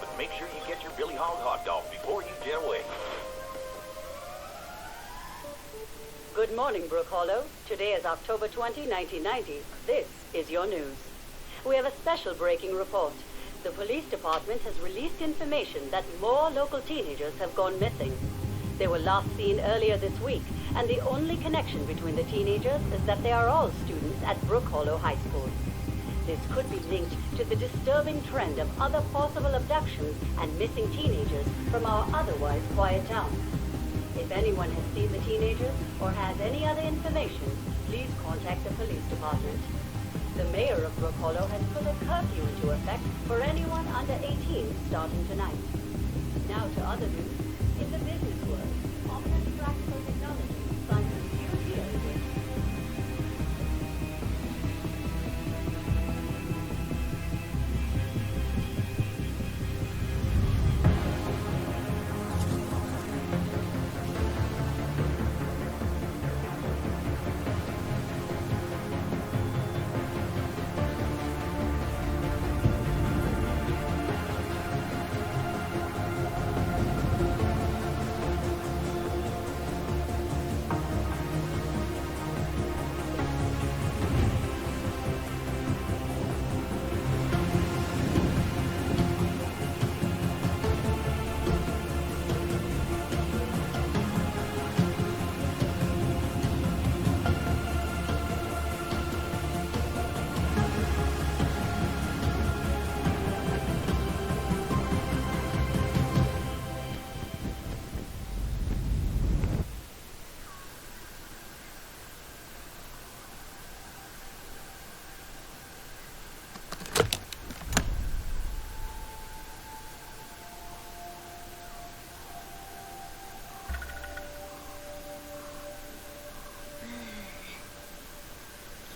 but make sure you get your Billy Hog hot dog before you jet away. Good morning, Brook Hollow. Today is October 20, 1990. This is your news. We have a special breaking report. The police department has released information that more local teenagers have gone missing. They were last seen earlier this week, and the only connection between the teenagers is that they are all students at Brook Hollow High School. This could be linked to the disturbing trend of other possible abductions and missing teenagers from our otherwise quiet town. If anyone has seen the teenagers or has any other information, please contact the police department. The mayor of Brook Hollow has put a curfew into effect for anyone under 18 starting tonight. Now to other news. In the business world, ominous practical technology finds a new deal with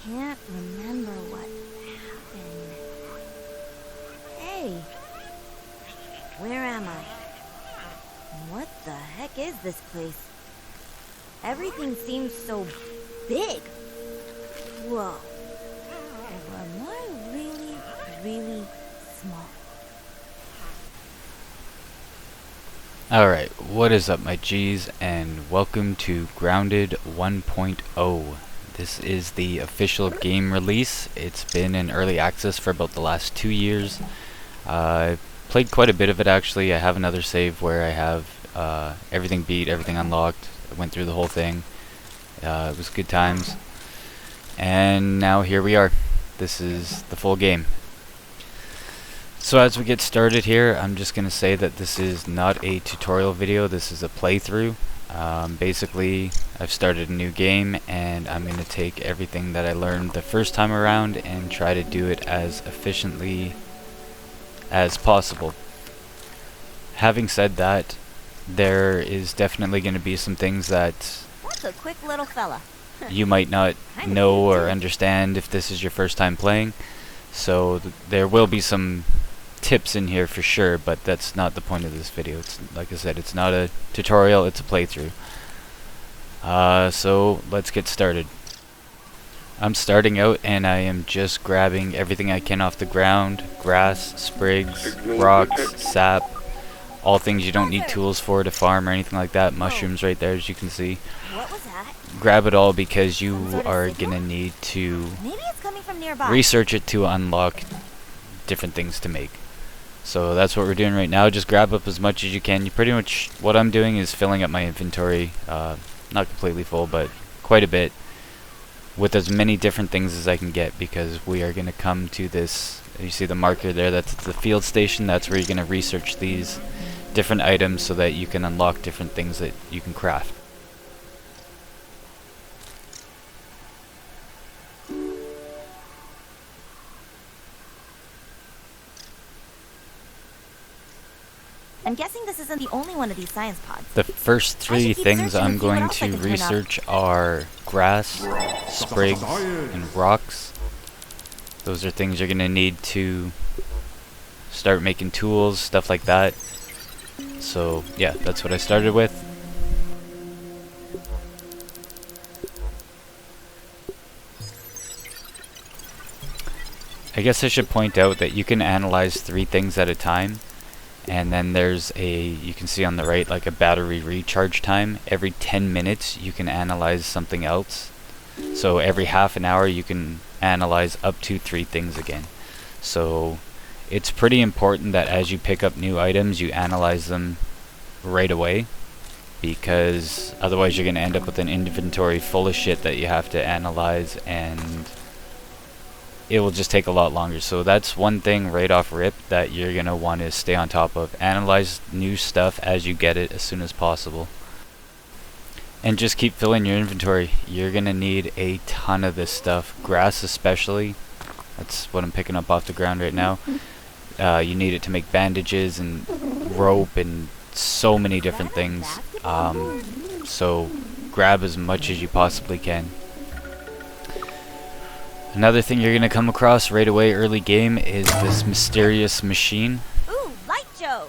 Can't remember what happened. Hey, where am I? What the heck is this place? Everything seems so big. Whoa. Am I really, really small? Alright, what is up my G's, and welcome to Grounded 1.0. This is the official game release. It's been in early access for about the last 2 years. I played quite a bit of it actually. I have another save where I have everything beat, everything unlocked. I went through the whole thing. It was good times. And now here we are. This is the full game. So as we get started here, I'm just going to say that this is not a tutorial video. This is a playthrough. Basically, I've started a new game and I'm going to take everything that I learned the first time around and try to do it as efficiently as possible. Having said that, there is definitely going to be some things that That's a quick little fella. you might not know or understand if this is your first time playing. So there will be some tips in here for sure, but that's not the point of this video. It's like I said, it's not a tutorial, it's a playthrough. So let's get started. I'm starting out and I am just grabbing everything I can off the ground: grass, sprigs, rocks, sap, all things you don't need tools for to farm or anything like that. Mushrooms right there, as you can see. What was that? Grab it all because you are gonna need to Maybe it's coming from nearby. research it to unlock different things to make. So that's what we're doing right now. Just grab up as much as you can. You pretty much, what I'm doing is filling up my inventory, not completely full, but quite a bit, with as many different things as I can get, because we are going to come to this, you see the marker there, that's the field station. That's where you're going to research these different items so that you can unlock different things that you can craft. I'm guessing this isn't the only one of these science pods. The first three things I'm going to research are grass, sprigs, and rocks. Those are things you're going to need to start making tools, stuff like that. So yeah, that's what I started with. I guess I should point out that you can analyze 3 things at a time. and then there's you can see on the right like a battery recharge time. Every 10 minutes you can analyze something else. So every half an hour you can analyze up to 3 things again. So it's pretty important that as you pick up new items you analyze them right away, because otherwise you're going to end up with an inventory full of shit that you have to analyze, and it will just take a lot longer. So that's one thing right off rip that you're going to want to stay on top of. Analyze new stuff as you get it as soon as possible. And just keep filling your inventory. You're going to need a ton of this stuff. Grass especially. That's what I'm picking up off the ground right now. You need it to make bandages and rope and so many different things. So grab as much as you possibly can. Another thing you're going to come across right away early game is this mysterious machine. Ooh, Light Joe!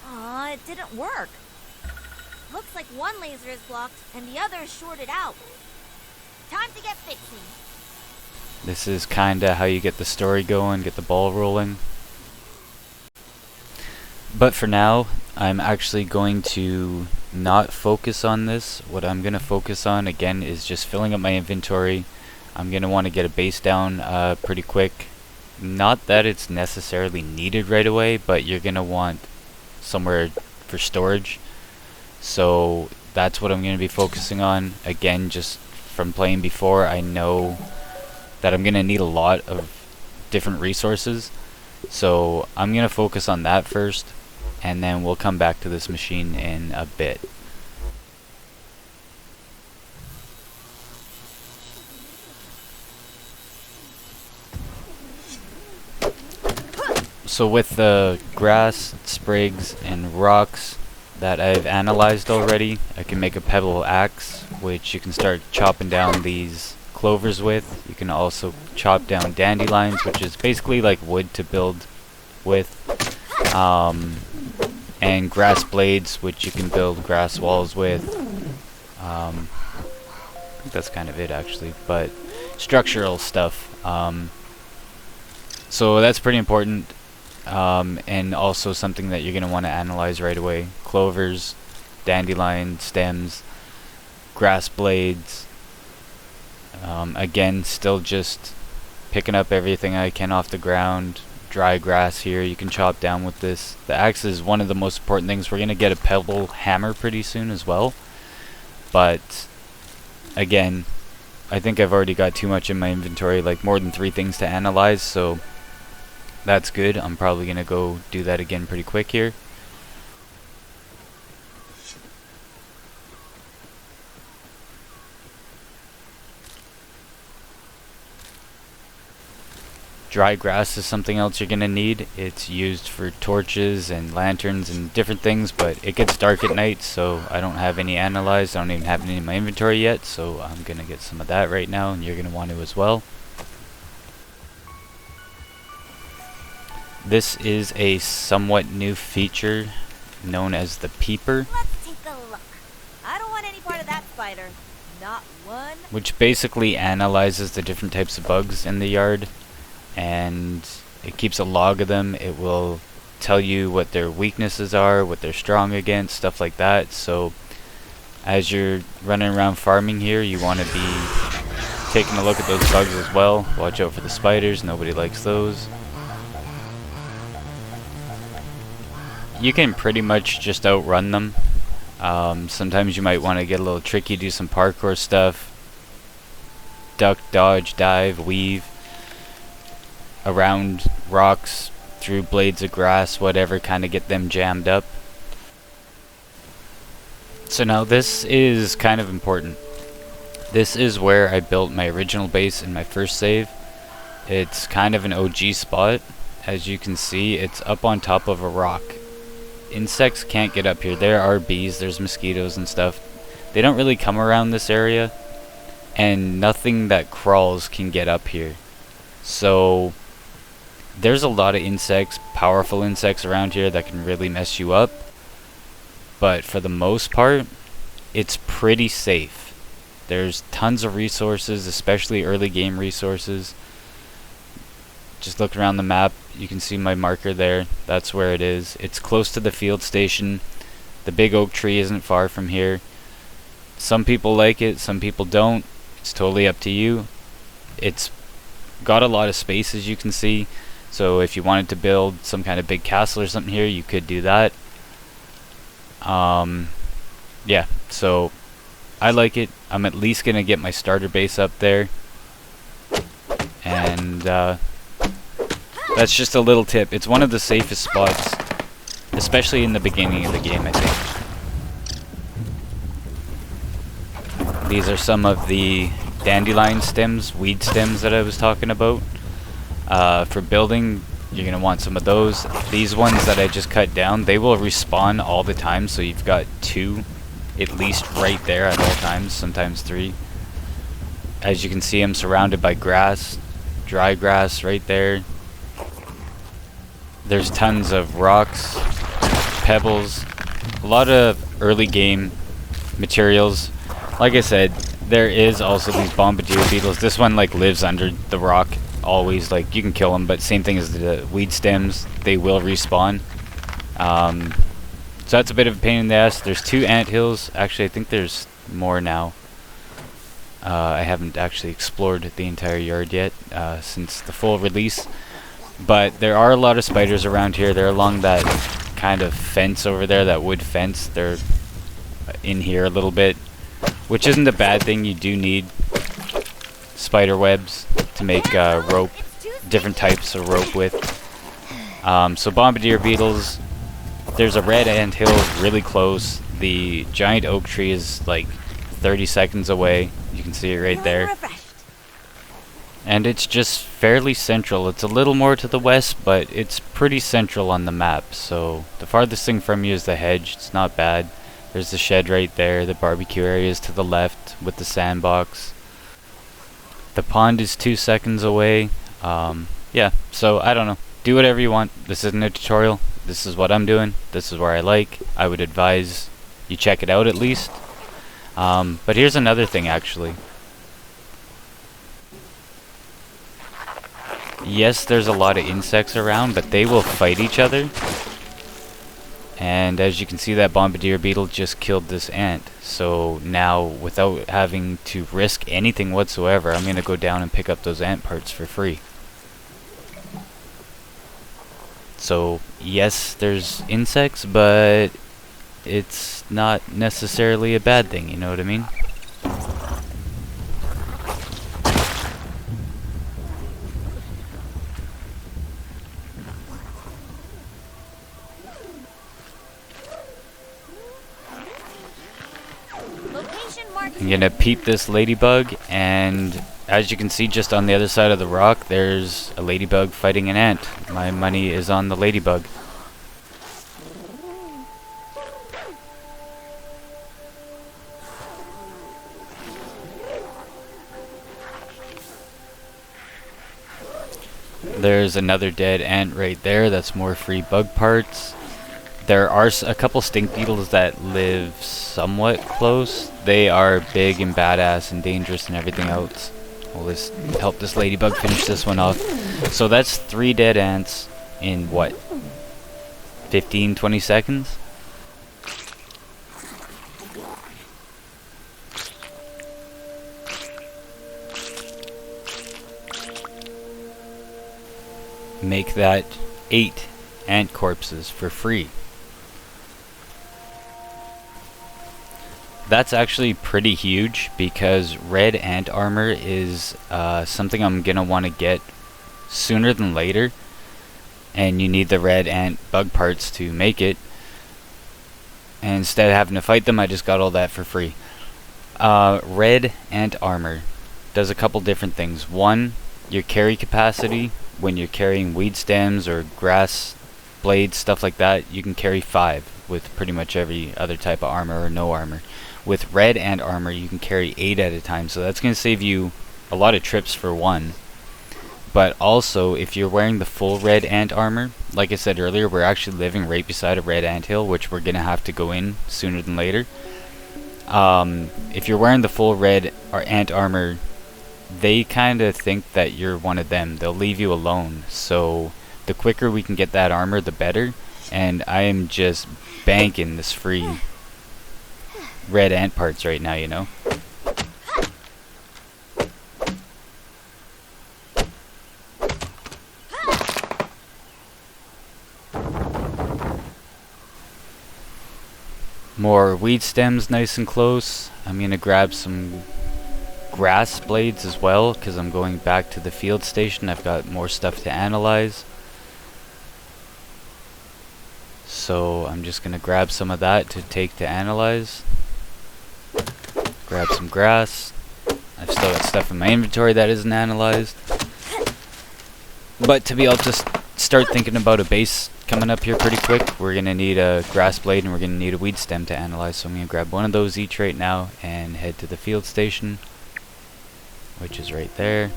Aw, it didn't work. Looks like one laser is blocked and the other is shorted out. Time to get fixing. This is kinda how you get the story going, get the ball rolling. But for now, I'm actually going to not focus on this. What I'm going to focus on, again, is just filling up my inventory. I'm going to want to get a base down pretty quick. Not that it's necessarily needed right away, but you're going to want somewhere for storage. So that's what I'm going to be focusing on. Again, just from playing before, I know that I'm going to need a lot of different resources. So I'm going to focus on that first, and then we'll come back to this machine in a bit. So with the grass, sprigs, and rocks that I've analyzed already, I can make a pebble axe, which you can start chopping down these clovers with. You can also chop down dandelions, which is basically like wood to build with. And grass blades, which you can build grass walls with. I think that's kind of it actually, but structural stuff. So that's pretty important, and also something that you're going to want to analyze right away. Clovers, dandelion stems, grass blades. Again, still just picking up everything I can off the ground. Dry grass here you can chop down with this. The axe is one of the most important things. We're going to get a pebble hammer pretty soon as well. But again, I think I've already got too much in my inventory, like more than 3 things to analyze, so that's good. I'm probably going to go do that again pretty quick here. Dry grass is something else you're going to need. It's used for torches and lanterns and different things, but it gets dark at night, so I don't have any analyzed. I don't even have any in my inventory yet, so I'm going to get some of that right now, and you're going to want to as well. This is a somewhat new feature known as the peeper. Let's take a look. I don't want any part of that spider. Not one. Which basically analyzes the different types of bugs in the yard, and it keeps a log of them. It will tell you what their weaknesses are, what they're strong against, stuff like that. So as you're running around farming here, you want to be taking a look at those bugs as well. Watch out for the spiders, nobody likes those. You can pretty much just outrun them. Sometimes you might want to get a little tricky, do some parkour stuff. Duck, dodge, dive, weave around rocks, through blades of grass, whatever, kind of get them jammed up. So now this is kind of important. This is where I built my original base in my first save. It's kind of an OG spot. As you can see, it's up on top of a rock. Insects can't get up here. There are bees, there's mosquitoes and stuff. They don't really come around this area, and nothing that crawls can get up here. So there's a lot of insects, powerful insects around here that can really mess you up. But for the most part, it's pretty safe. There's tons of resources, especially early game resources. Just look around the map. You can see my marker there. That's where it is. It's close to the field station. The big oak tree isn't far from here. Some people like it, some people don't. It's totally up to you. It's got a lot of space, as you can see. So if you wanted to build some kind of big castle or something here, you could do that. Yeah, so I like it. I'm at least gonna get my starter base up there. And that's just a little tip. It's one of the safest spots, especially in the beginning of the game, I think. These are some of the dandelion stems, weed stems that I was talking about. For building, you're going to want some of those. These ones that I just cut down, they will respawn all the time, so you've got 2 at least right there at all times, sometimes 3. As you can see, I'm surrounded by grass, dry grass right there. There's tons of rocks, pebbles, a lot of early game materials. Like I said, there is also these bombardier beetles. This one like lives under the rock always. Like, you can kill them, but same thing as the weed stems, they will respawn. So that's a bit of a pain in the ass. There's 2 anthills. Actually, I think there's more now. I haven't actually explored the entire yard yet since the full release. But there are a lot of spiders around here. They're along that kind of fence over there, that wood fence. They're in here a little bit, which isn't a bad thing. You do need spider webs to make rope, different types of rope with. So bombardier beetles. There's a red anthill really close. The giant oak tree is like 30 seconds away. You can see it right there. And it's just fairly central. It's a little more to the west, but it's pretty central on the map. So the farthest thing from you is the hedge. It's not bad. There's the shed right there. The barbecue area is to the left with the sandbox. The pond is 2 seconds away. Yeah, so I don't know. Do whatever you want. This isn't a tutorial. This is what I'm doing. This is where I like. I would advise you check it out at least. But here's another thing, actually. Yes, there's a lot of insects around, but they will fight each other. And as you can see, that bombardier beetle just killed this ant. So now, without having to risk anything whatsoever, I'm going to go down and pick up those ant parts for free. So, yes, there's insects, but it's not necessarily a bad thing, you know what I mean? I'm gonna peep this ladybug, and as you can see just on the other side of the rock, there's a ladybug fighting an ant. My money is on the ladybug. There's another dead ant right there. That's more free bug parts. There are a couple stink beetles that live somewhat close. They are big and badass and dangerous and everything else. We'll just help this ladybug finish this one off. So that's 3 dead ants in what? 15, 20 seconds? Make that 8 ant corpses for free. That's actually pretty huge because red ant armor is something I'm gonna want to get sooner than later, and you need the red ant bug parts to make it. And instead of having to fight them, I just got all that for free. Red ant armor does a couple different things. One, your carry capacity. When you're carrying weed stems or grass blades, stuff like that, you can carry 5 with pretty much every other type of armor or no armor. With red ant armor, you can carry 8 at a time, so that's going to save you a lot of trips for one. But also, if you're wearing the full red ant armor, like I said earlier, we're actually living right beside a red anthill, which we're going to have to go in sooner than later. If you're wearing the full red ant armor, they kind of think that you're one of them. They'll leave you alone. So the quicker we can get that armor, the better. And I am just banking this free red ant parts right now, you know. More weed stems nice and close. I'm gonna grab some grass blades as well, because I'm going back to the field station. I've got more stuff to analyze. So I'm just gonna grab some of that to take to analyze. Grab some grass. I've still got stuff in my inventory that isn't analyzed. But to be able to start thinking about a base coming up here pretty quick, we're gonna need a grass blade and we're gonna need a weed stem to analyze. So I'm gonna grab one of those each right now and head to the field station, which is right there.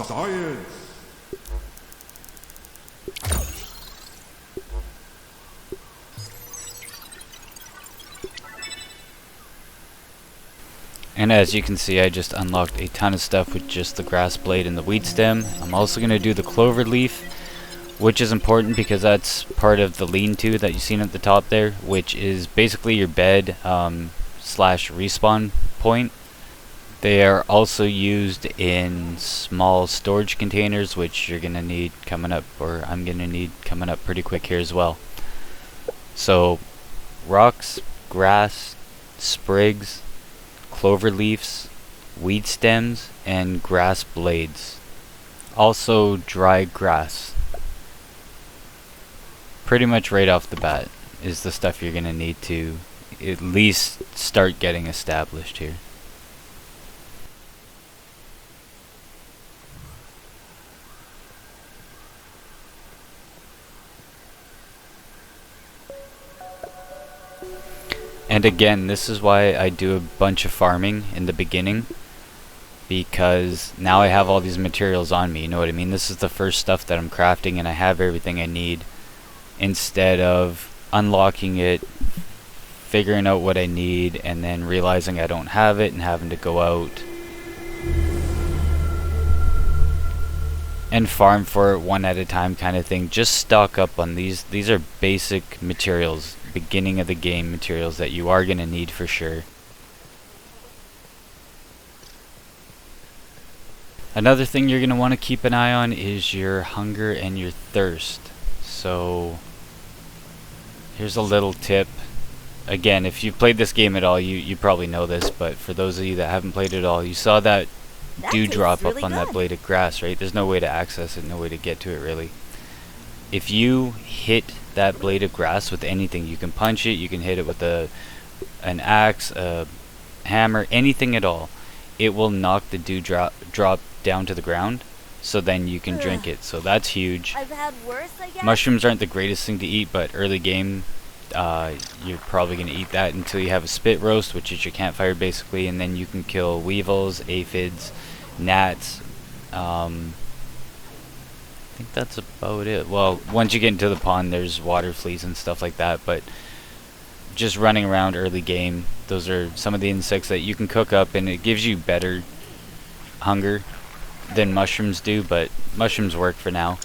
Science! And as you can see, I just unlocked a ton of stuff with just the grass blade and the weed stem. I'm also going to do the clover leaf, which is important because that's part of the lean-to that you've seen at the top there, which is basically your bed slash respawn point. They are also used in small storage containers, which you're going to need coming up, or I'm going to need coming up pretty quick here as well. So, rocks, grass, sprigs, clover leaves, weed stems, and grass blades. Also dry grass. Pretty much right off the bat is the stuff you're going to need to at least start getting established here. And again, this is why I do a bunch of farming in the beginning, because now I have all these materials on me, you know what I mean? This is the first stuff that I'm crafting and I have everything I need, instead of unlocking it, figuring out what I need, and then realizing I don't have it and having to go out and farm for it one at a time kind of thing. Just stock up on these. These are basic materials, beginning of the game materials that you are going to need for sure. Another thing you're going to want to keep an eye on is your hunger and your thirst. So here's a little tip. Again, if you've played this game at all, you probably know this, but for those of you that haven't played it at all, you saw that dewdrop really up on that blade of grass, right? There's no way to access it, no way to get to it really. If you hit that blade of grass with anything, you can punch it, you can hit it with an axe, a hammer, anything at all, it will knock the dewdrop down to the ground, so then you can drink it. So that's huge. I've had worse, I guess. Mushrooms aren't the greatest thing to eat, but early game, you're probably going to eat that until you have a spit roast, which is your campfire basically, and then you can kill weevils, aphids, gnats. I think that's about it. Well, once you get into the pond, there's water fleas and stuff like that, but just running around early game, those are some of the insects that you can cook up, and it gives you better hunger than mushrooms do, but mushrooms work for now.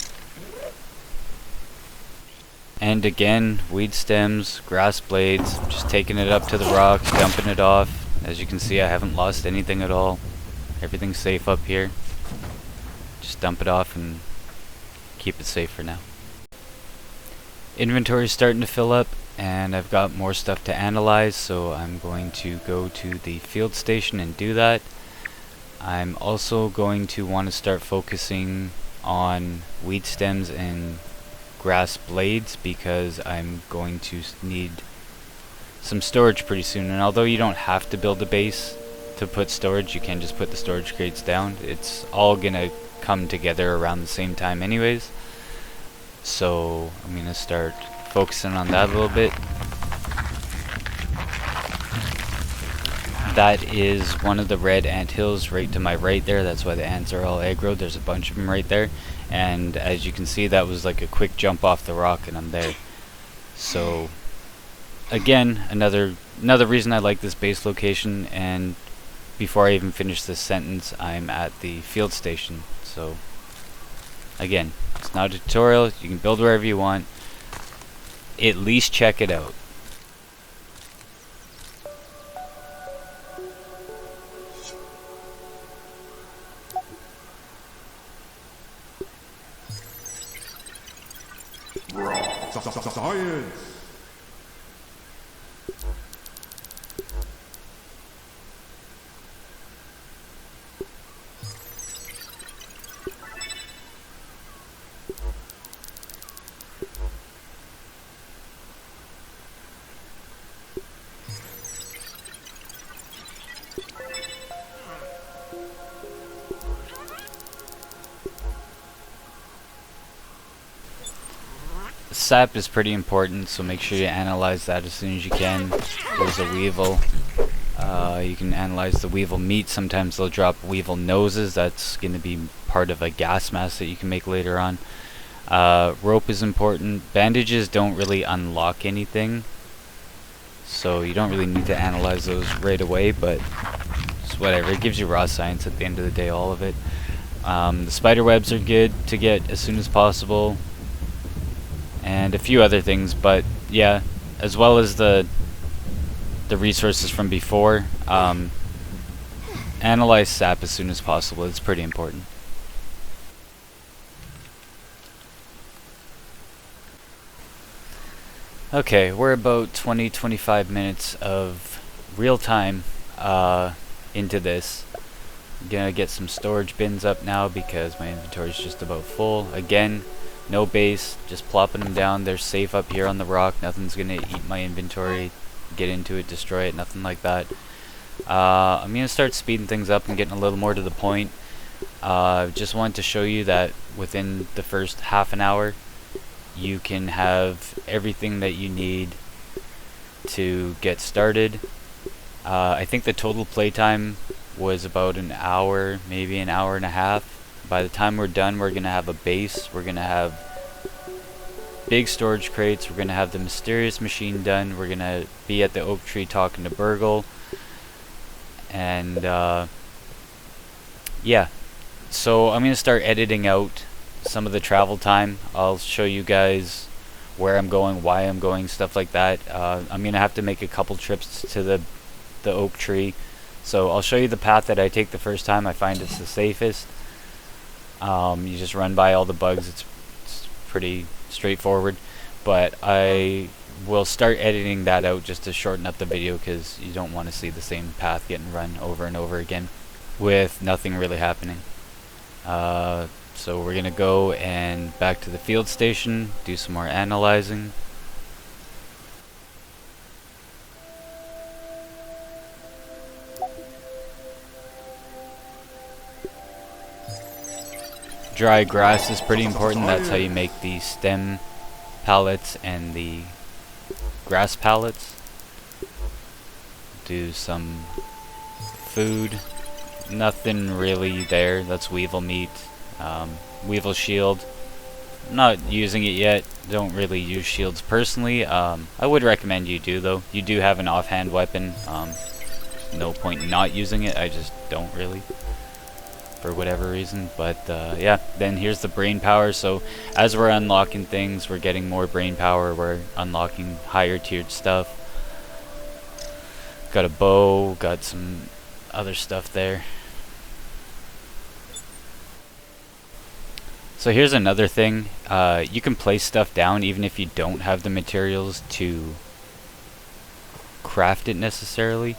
And again, weed stems, grass blades, just taking it up to the rock, dumping it off. As you can see, I haven't lost anything at all. Everything's safe up here. Just dump it off and keep it safe for now. Inventory's starting to fill up, and I've got more stuff to analyze, so I'm going to go to the field station and do that. I'm also going to want to start focusing on weed stems and grass blades, because I'm going to need some storage pretty soon. And although you don't have to build a base to put storage, you can just put the storage crates down. It's all gonna come together around the same time anyways, so I'm gonna start focusing on that a little bit. That is one of the red ant hills right to my right there. That's why the ants are all aggro. There's a bunch of them right there. And as you can see, that was like a quick jump off the rock and I'm there. So again, another reason I like this base location. And before I even finish this sentence, I'm at the field station. So again, it's not a tutorial. You can build wherever you want. At least check it out. Science! Sap is pretty important, so make sure you analyze that as soon as you can. There's a weevil. You can analyze the weevil meat. Sometimes they'll drop weevil noses. That's going to be part of a gas mask that you can make later on. Rope is important. Bandages don't really unlock anything, so you don't really need to analyze those right away, but it's whatever. It gives you raw science at the end of the day, all of it. The spider webs are good to get as soon as possible, and a few other things, but yeah, as well as the resources from before. Analyze sap as soon as possible. It's pretty important. Okay, we're about 20-25 minutes of real time into this. I'm gonna get some storage bins up now because my inventory is just about full. Again, no base, just plopping them down. They're safe up here on the rock. Nothing's gonna eat my inventory, get into it, destroy it, nothing like that. I'm gonna start speeding things up and getting a little more to the point. Just wanted to show you that within the first half an hour you can have everything that you need to get started. I think the total playtime was about an hour, maybe an hour and a half. By the time we're done, we're gonna have a base, we're gonna have big storage crates, we're gonna have the mysterious machine done, we're gonna be at the oak tree talking to BURGL, and yeah, so I'm gonna start editing out some of the travel time. I'll show you guys where I'm going, why I'm going, stuff like that. I'm gonna have to make a couple trips to the oak tree, so I'll show you the path that I take the first time. I find it's the safest. You just run by all the bugs. It's pretty straightforward, but I will start editing that out just to shorten up the video because you don't want to see the same path getting run over and over again with nothing really happening. So we're gonna go and back to the field station, do some more analyzing. Dry grass is pretty important. That's how you make the stem pallets and the grass pallets. Do some food. Nothing really there. That's weevil meat. Weevil shield. I'm not using it yet. Don't really use shields personally. I would recommend you do though. You do have an offhand weapon. No point in not using it. I just don't really, for whatever reason. But yeah, then here's the brain power. So as we're unlocking things, we're getting more brain power, we're unlocking higher tiered stuff. Got a bow, got some other stuff there. So here's another thing, you can place stuff down even if you don't have the materials to craft it necessarily.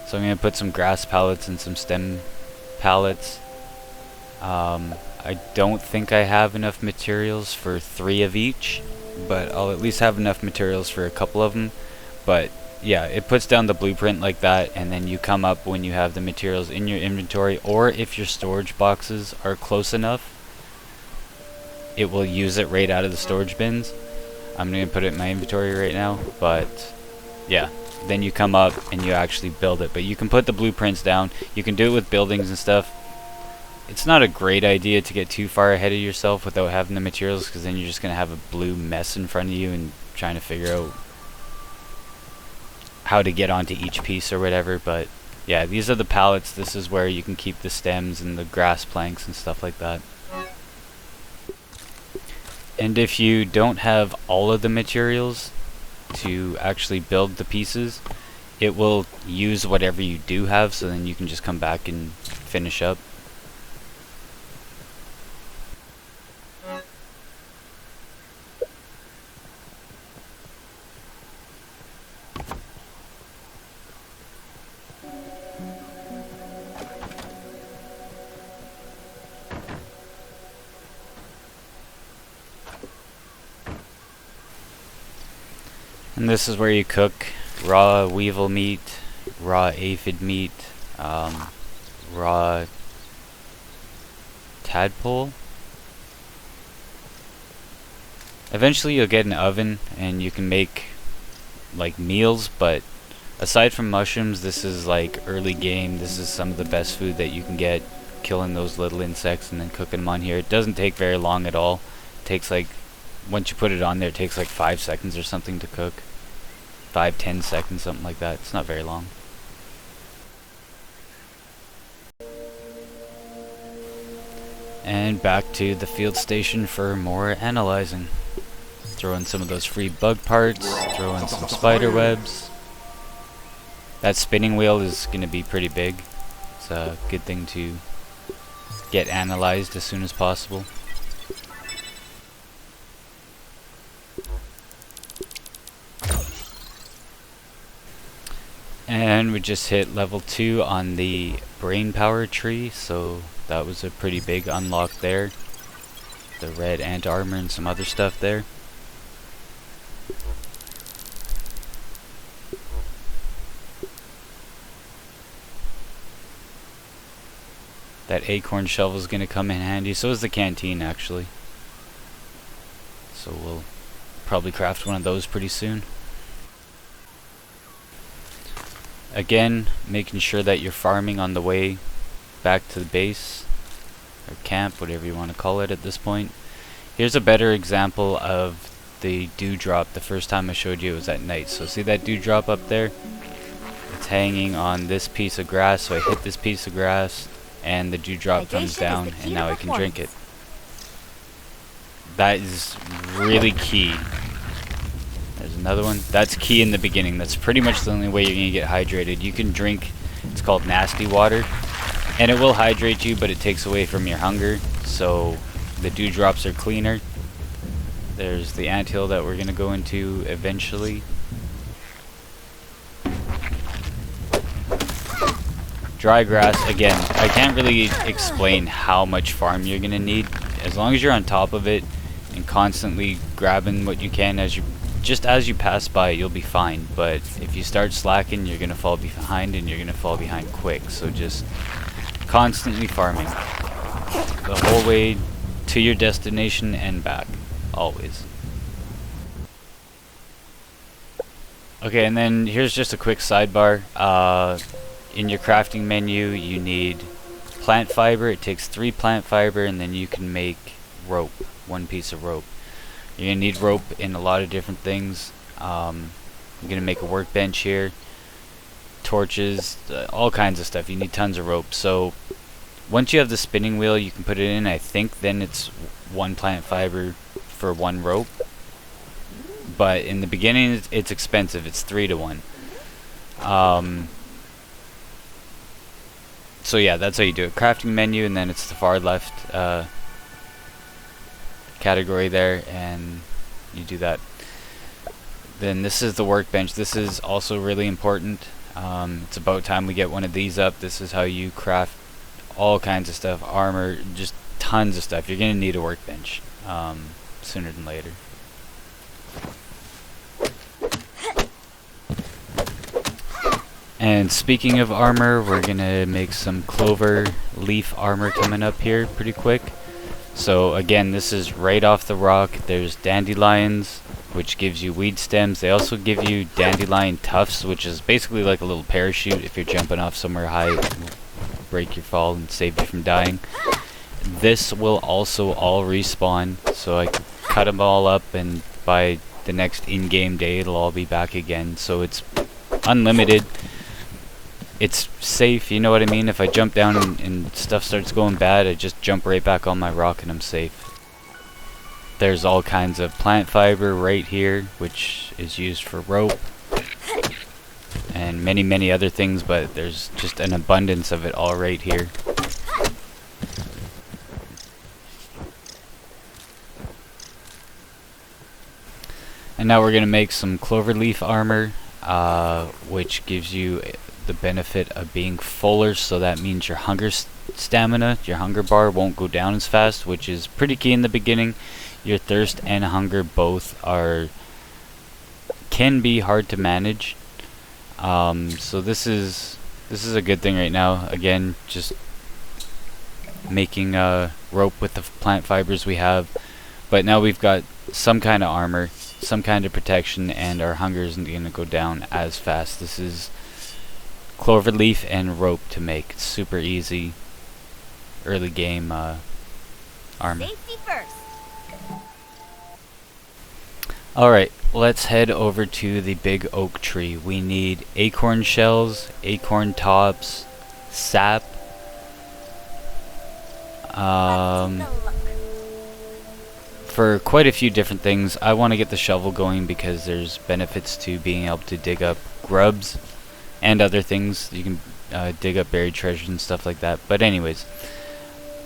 So I'm going to put some grass pallets and some stem pallets. I don't think I have enough materials for 3 of each, but I'll at least have enough materials for a couple of them. But yeah, it puts down the blueprint like that, and then you come up when you have the materials in your inventory, or if your storage boxes are close enough, it will use it right out of the storage bins. I'm going to put it in my inventory right now, but yeah, then you come up and you actually build it. But you can put the blueprints down. You can do it with buildings and stuff. It's not a great idea to get too far ahead of yourself without having the materials, because then you're just going to have a blue mess in front of you and trying to figure out how to get onto each piece or whatever. But yeah, these are the pallets. This is where you can keep the stems and the grass planks and stuff like that. And if you don't have all of the materials to actually build the pieces, it will use whatever you do have, so then you can just come back and finish up. And this is where you cook raw weevil meat, raw aphid meat, raw tadpole. Eventually you'll get an oven and you can make like meals, but aside from mushrooms, this is like early game. This is some of the best food that you can get, killing those little insects and then cooking them on here. It doesn't take very long at all. It takes like, once you put it on there, it takes like 5 seconds or something to cook. 5-10 seconds, something like that. It's not very long. And back to the field station for more analyzing. Throw in some of those free bug parts, throw in some spider webs. That spinning wheel is going to be pretty big. It's a good thing to get analyzed as soon as possible. And we just hit level 2 on the brain power tree, so that was a pretty big unlock there. The red ant armor and some other stuff there. That acorn shovel is going to come in handy. So is the canteen, actually. So we'll probably craft one of those pretty soon. Again, making sure that you're farming on the way back to the base, or camp, whatever you want to call it at this point. Here's a better example of the dewdrop. The first time I showed you it was at night. So see that dewdrop up there? It's hanging on this piece of grass, so I hit this piece of grass and the dewdrop comes down, and now I can drink it. That is really key. There's another one. That's key in the beginning. That's pretty much the only way you're going to get hydrated. You can drink, it's called nasty water, and it will hydrate you, but it takes away from your hunger, so the dewdrops are cleaner. There's the anthill that we're going to go into eventually. Dry grass, again, I can't really explain how much farm you're going to need. As long as you're on top of it and constantly grabbing what you can just as you pass by, you'll be fine. But if you start slacking, you're going to fall behind, and you're going to fall behind quick. So just constantly farming the whole way to your destination and back, always. Okay, and then here's just a quick sidebar. In your crafting menu, you need plant fiber. It takes 3 plant fiber, and then you can make rope, 1 piece of rope. You're going to need rope in a lot of different things. You're going to make a workbench here, torches, all kinds of stuff. You need tons of rope. So once you have the spinning wheel, you can put it in. I think then it's 1 plant fiber for 1 rope. But in the beginning, it's expensive. It's 3 to 1. So yeah, that's how you do it. Crafting menu, and then it's the far left category there, and you do that. Then this is the workbench. This is also really important. It's about time we get one of these up. This is how you craft all kinds of stuff, armor, just tons of stuff. You're going to need a workbench sooner than later. And speaking of armor, we're gonna make some clover leaf armor coming up here pretty quick. So again, this is right off the rock. There's dandelions, which gives you weed stems. They also give you dandelion tufts, which is basically like a little parachute. If you're jumping off somewhere high, it will break your fall and save you from dying. This will also all respawn, so I can cut them all up, and by the next in-game day it'll all be back again. So it's unlimited. It's safe, you know what I mean? If I jump down and stuff starts going bad, I just jump right back on my rock and I'm safe. There's all kinds of plant fiber right here, which is used for rope and many other things, but there's just an abundance of it all right here. And now we're going to make some cloverleaf armor, which gives you the benefit of being fuller, so that means your hunger stamina, your hunger bar won't go down as fast, which is pretty key in the beginning. Your thirst and hunger both can be hard to manage. So this is a good thing right now. Again, just making rope with the plant fibers we have, but now we've got some kind of armor, some kind of protection, and our hunger isn't going to go down as fast. This is cloverleaf and rope to make. It's super easy early game armor. Safety first. Alright, let's head over to the big oak tree. We need acorn shells, acorn tops, sap, for quite a few different things. I want to get the shovel going because there's benefits to being able to dig up grubs and other things. You can dig up buried treasures and stuff like that. But anyways,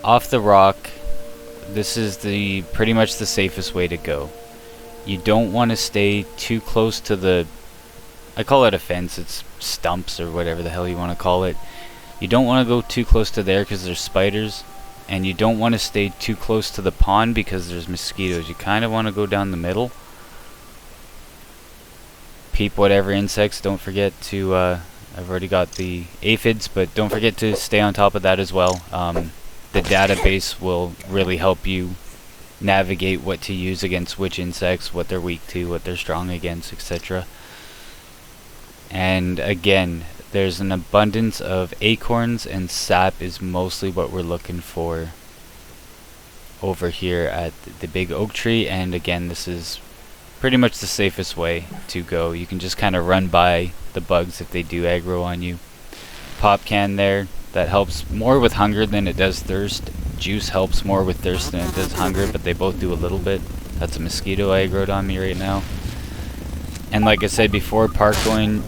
off the rock, this is pretty much the safest way to go. You don't want to stay too close to the, I call it a fence, it's stumps or whatever the hell you want to call it. You don't want to go too close to there because there's spiders, and you don't want to stay too close to the pond because there's mosquitoes. You kind of want to go down the middle. Peep whatever insects. Don't forget to, I've already got the aphids, but don't forget to stay on top of that as well. The database will really help you navigate what to use against which insects, what they're weak to, what they're strong against, etc. And again, there's an abundance of acorns, and sap is mostly what we're looking for over here at the big oak tree. And again, this is pretty much the safest way to go. You can just kind of run by the bugs if they do aggro on you. Pop can there, that helps more with hunger than it does thirst. Juice helps more with thirst than it does hunger, but they both do a little bit. That's a mosquito aggroed on me right now. And like I said before, parkouring,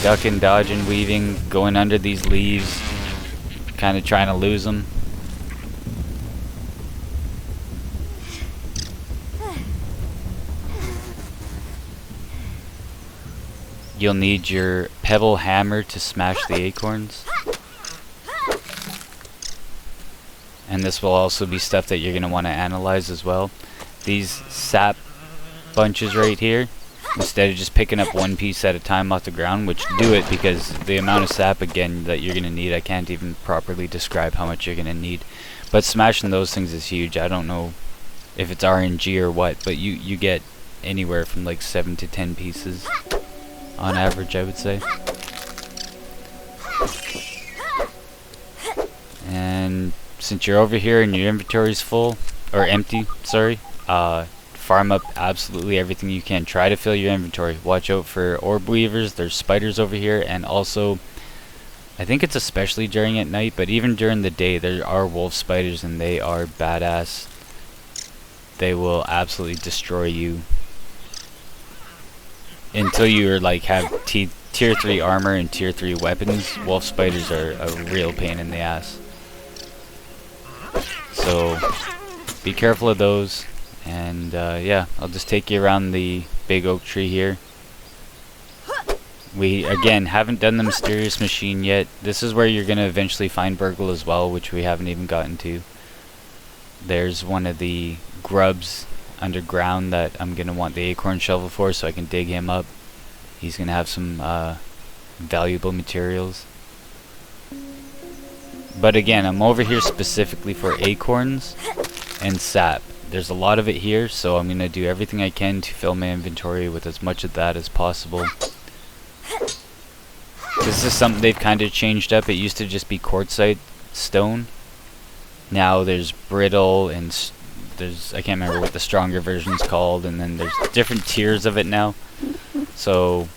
ducking, dodging, weaving, going under these leaves, kind of trying to lose them. You'll need your pebble hammer to smash the acorns. And this will also be stuff that you're going to want to analyze as well. These sap bunches right here, instead of just picking up one piece at a time off the ground, which do it because the amount of sap again that you're going to need, I can't even properly describe how much you're going to need. But smashing those things is huge. I don't know if it's RNG or what, but you get anywhere from like 7 to 10 pieces on average, I would say. And since you're over here and your inventory's full, or empty, sorry, farm up absolutely everything you can. Try to fill your inventory. Watch out for orb weavers. There's spiders over here, and also, I think it's especially during at night, but even during the day, there are wolf spiders, and they are badass. They will absolutely destroy you. Until you're like have tier 3 armor and tier 3 weapons, wolf spiders are a real pain in the ass. So be careful of those, and yeah, I'll just take you around the big oak tree here. We again haven't done the mysterious machine yet. This is where you're gonna eventually find BURGL as well, which we haven't even gotten to. There's one of the grubs underground that I'm gonna want the acorn shovel for, so I can dig him up. He's gonna have some valuable materials. But again, I'm over here specifically for acorns, and sap. There's a lot of it here, so I'm gonna do everything I can to fill my inventory with as much of that as possible. This is something they've kind of changed up. It used to just be quartzite stone. Now there's brittle and there's, I can't remember what the stronger version's called, and then there's different tiers of it now. So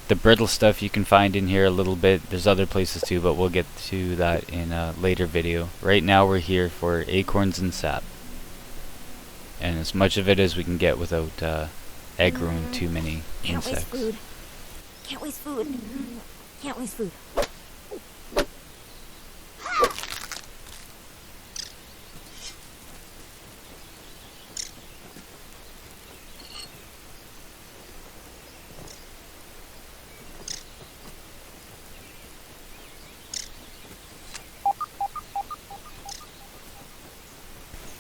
the brittle stuff you can find in here a little bit. There's other places too, but we'll get to that in a later video. Right now we're here for acorns and sap, and as much of it as we can get without aggroing too many insects. Can't waste food. Can't waste food. Can't waste food.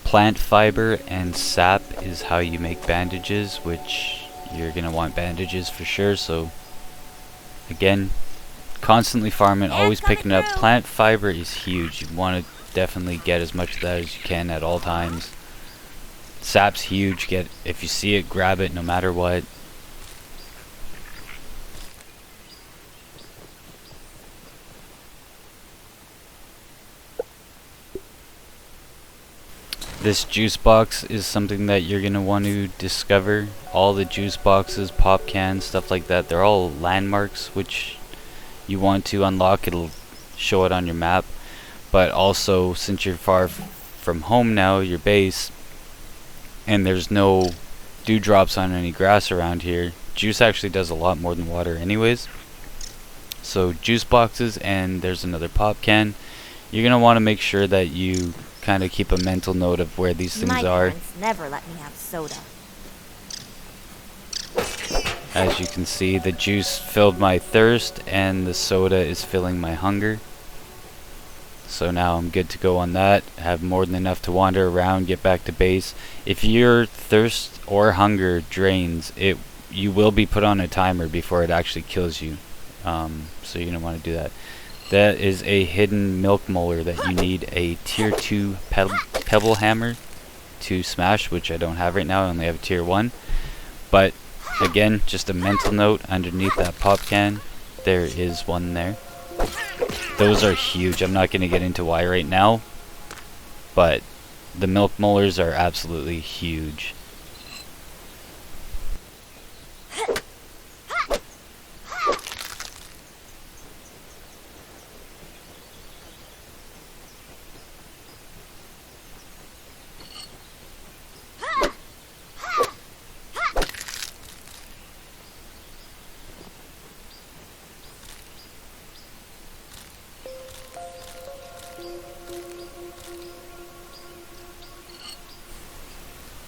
Plant fiber and sap is how you make bandages, which you're gonna want bandages for sure. So again, constantly farming, always picking up. Plant fiber is huge. You want to definitely get as much of that as you can at all times. Sap's huge. If you see it, grab it no matter what. This juice box is something that you're going to want to discover. All the juice boxes, pop cans, stuff like that, they're all landmarks which you want to unlock. It'll show it on your map. But also, since you're far from home now, your base, and there's no dewdrops on any grass around here, juice actually does a lot more than water anyways. So juice boxes, and there's another pop can. You're going to want to make sure that you kind of keep a mental note of where these things My are. parents never let me have soda. As you can see, the juice filled my thirst and the soda is filling my hunger. So now I'm good to go on that. I have more than enough to wander around, get back to base. If your thirst or hunger drains, you will be put on a timer before it actually kills you. So you're going to want to do that. That is a hidden milk molar that you need a tier 2 pebble hammer to smash, which I don't have right now. I only have a tier 1. But again, just a mental note, underneath that pop can there is one there. Those are huge. I'm not going to get into why right now, but the milk molars are absolutely huge.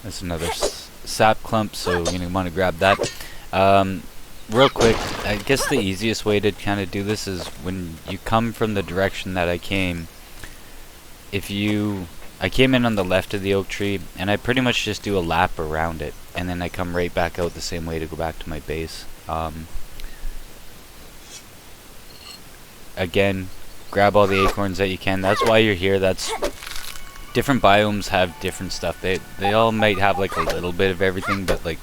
That's another sap clump, so you're going to want to grab that. Real quick, I guess the easiest way to kind of do this is when you come from the direction that I came. I came in on the left of the oak tree, and I pretty much just do a lap around it, and then I come right back out the same way to go back to my base. Again, grab all the acorns that you can. That's why you're here. Different biomes have different stuff. They all might have like a little bit of everything, but like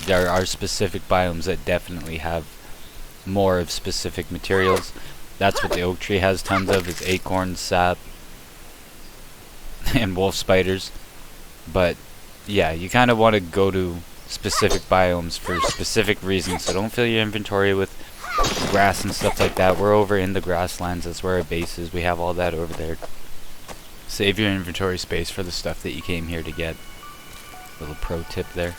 there are specific biomes that definitely have more of specific materials. That's what the oak tree has tons of, is acorns, sap, and wolf spiders. But yeah, you kind of want to go to specific biomes for specific reasons, so don't fill your inventory with grass and stuff like that. We're over in the grasslands. That's where our base is. We have all that over there. Save your inventory space for the stuff that you came here to get. Little pro tip there.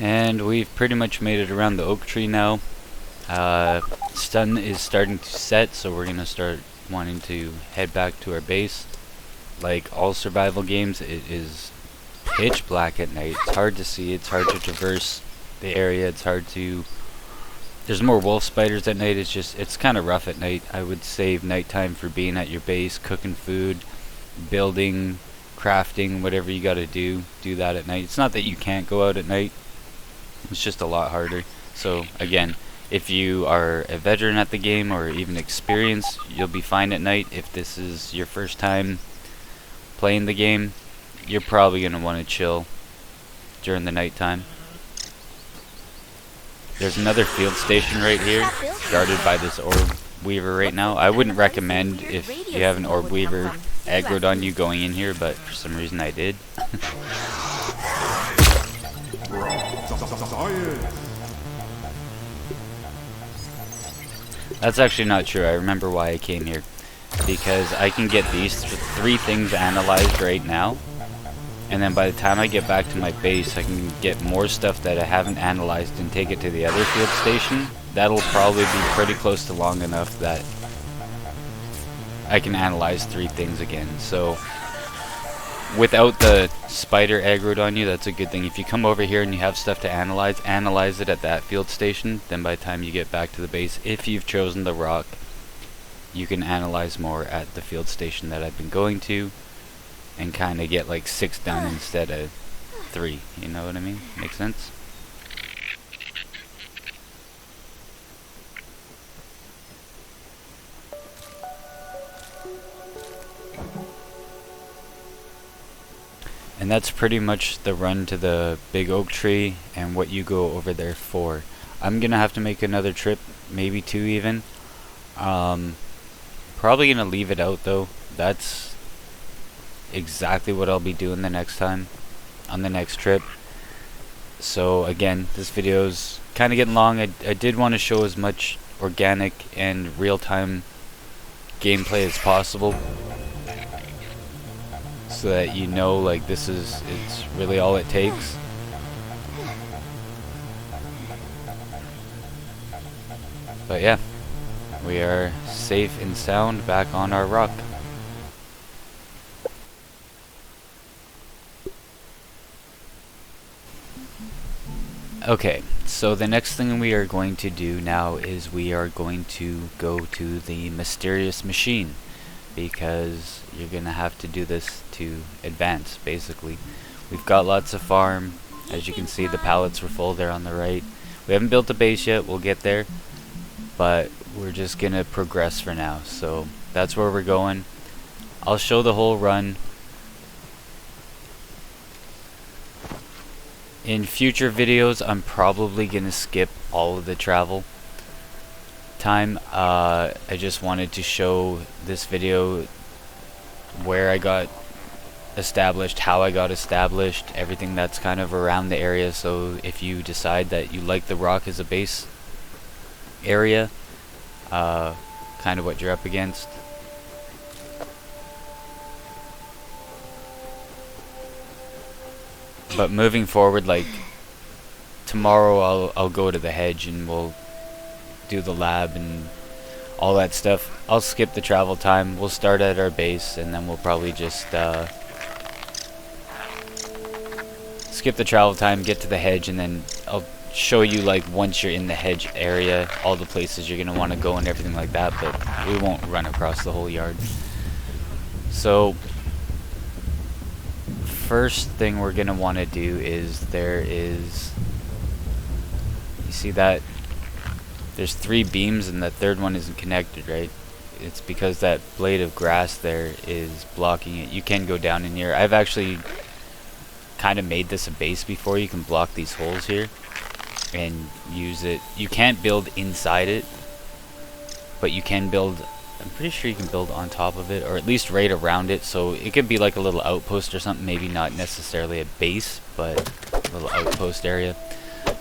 And we've pretty much made it around the oak tree now. Sun is starting to set, so we're gonna start wanting to head back to our base. Like all survival games, it is pitch black at night. It's hard to see, it's hard to traverse the area, it's hard to... There's more wolf spiders at night. It's kind of rough at night. I would save nighttime for being at your base, cooking food, building, crafting, whatever you gotta do that at night. It's not that you can't go out at night, It's just a lot harder. So again, if you are a veteran at the game or even experienced, you'll be fine at night. If this is your first time playing the game, you're probably going to want to chill during the nighttime. There's another field station right here, guarded by this orb weaver right now. I wouldn't recommend, if you have an orb weaver aggroed on you, going in here, but for some reason I did. Science. That's actually not true. I remember why I came here. Because I can get these 3 things analyzed right now. And then by the time I get back to my base, I can get more stuff that I haven't analyzed and take it to the other field station. That'll probably be pretty close to long enough that I can analyze 3 things again. So without the spider aggroed on you, that's a good thing. If you come over here and you have stuff to analyze it at that field station. Then by the time you get back to the base, if you've chosen the rock, you can analyze more at the field station that I've been going to. And kind of get like 6 done instead of 3. You know what I mean? Makes sense? And that's pretty much the run to the big oak tree and what you go over there for. I'm gonna have to make another trip, maybe 2 even. Probably gonna leave it out though. That's exactly what I'll be doing the next time on the next trip. So again, this video's kind of getting long. I did want to show as much organic and real-time gameplay as possible, so that you know, like, it's really all it takes. But yeah, we are safe and sound back on our rock. Okay, so the next thing we are going to do now is we are going to go to the mysterious machine, because you're gonna have to do this to advance, basically. We've got lots of farm. As you can see, the pallets were full there on the right. We haven't built a base yet, we'll get there, but we're just gonna progress for now. So that's where we're going. I'll show the whole run. In future videos, I'm probably gonna skip all of the travel time. I just wanted to show this video where I got established, how I got established, everything that's kind of around the area. So if you decide that you like the rock as a base area, kind of what you're up against. But moving forward, like tomorrow I'll go to the hedge and we'll do the lab and all that stuff. I'll skip the travel time. We'll start at our base and then we'll probably just skip the travel time, get to the hedge, and then I'll show you, like, once you're in the hedge area, all the places you're gonna want to go and everything like that, but we won't run across the whole yard. So first thing we're gonna want to do is you see that there's 3 beams and the third one isn't connected, right? It's because that blade of grass there is blocking it. You can go down in here. I've actually kind of made this a base before. You can block these holes here and use it. You can't build inside it, but you can build, I'm pretty sure you can build on top of it, or at least right around it. So it could be like a little outpost or something, maybe not necessarily a base, but a little outpost area.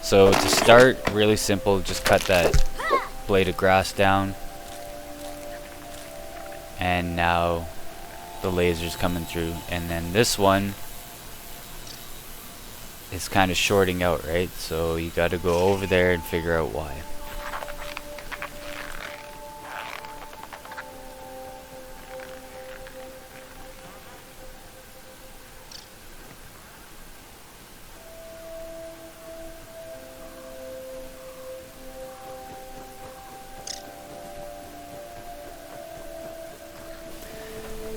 So to start, really simple, just cut that blade of grass down. And now the laser's coming through. And then this one is kind of shorting out, right? So you got to go over there and figure out why.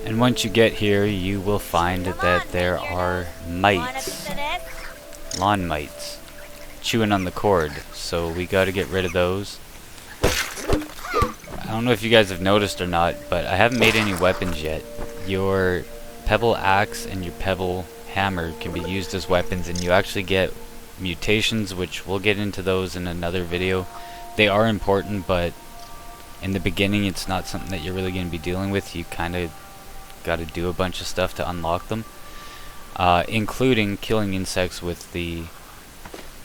And once you get here, you will find that there are mites, lawn mites. chewing on the cord, so we gotta get rid of those. I don't know if you guys have noticed or not, but I haven't made any weapons yet. Your pebble axe and your pebble hammer can be used as weapons, and you actually get mutations, which we'll get into those in another video. They are important, but in the beginning it's not something that you're really going to be dealing with. You kind of got to do a bunch of stuff to unlock them, including killing insects with the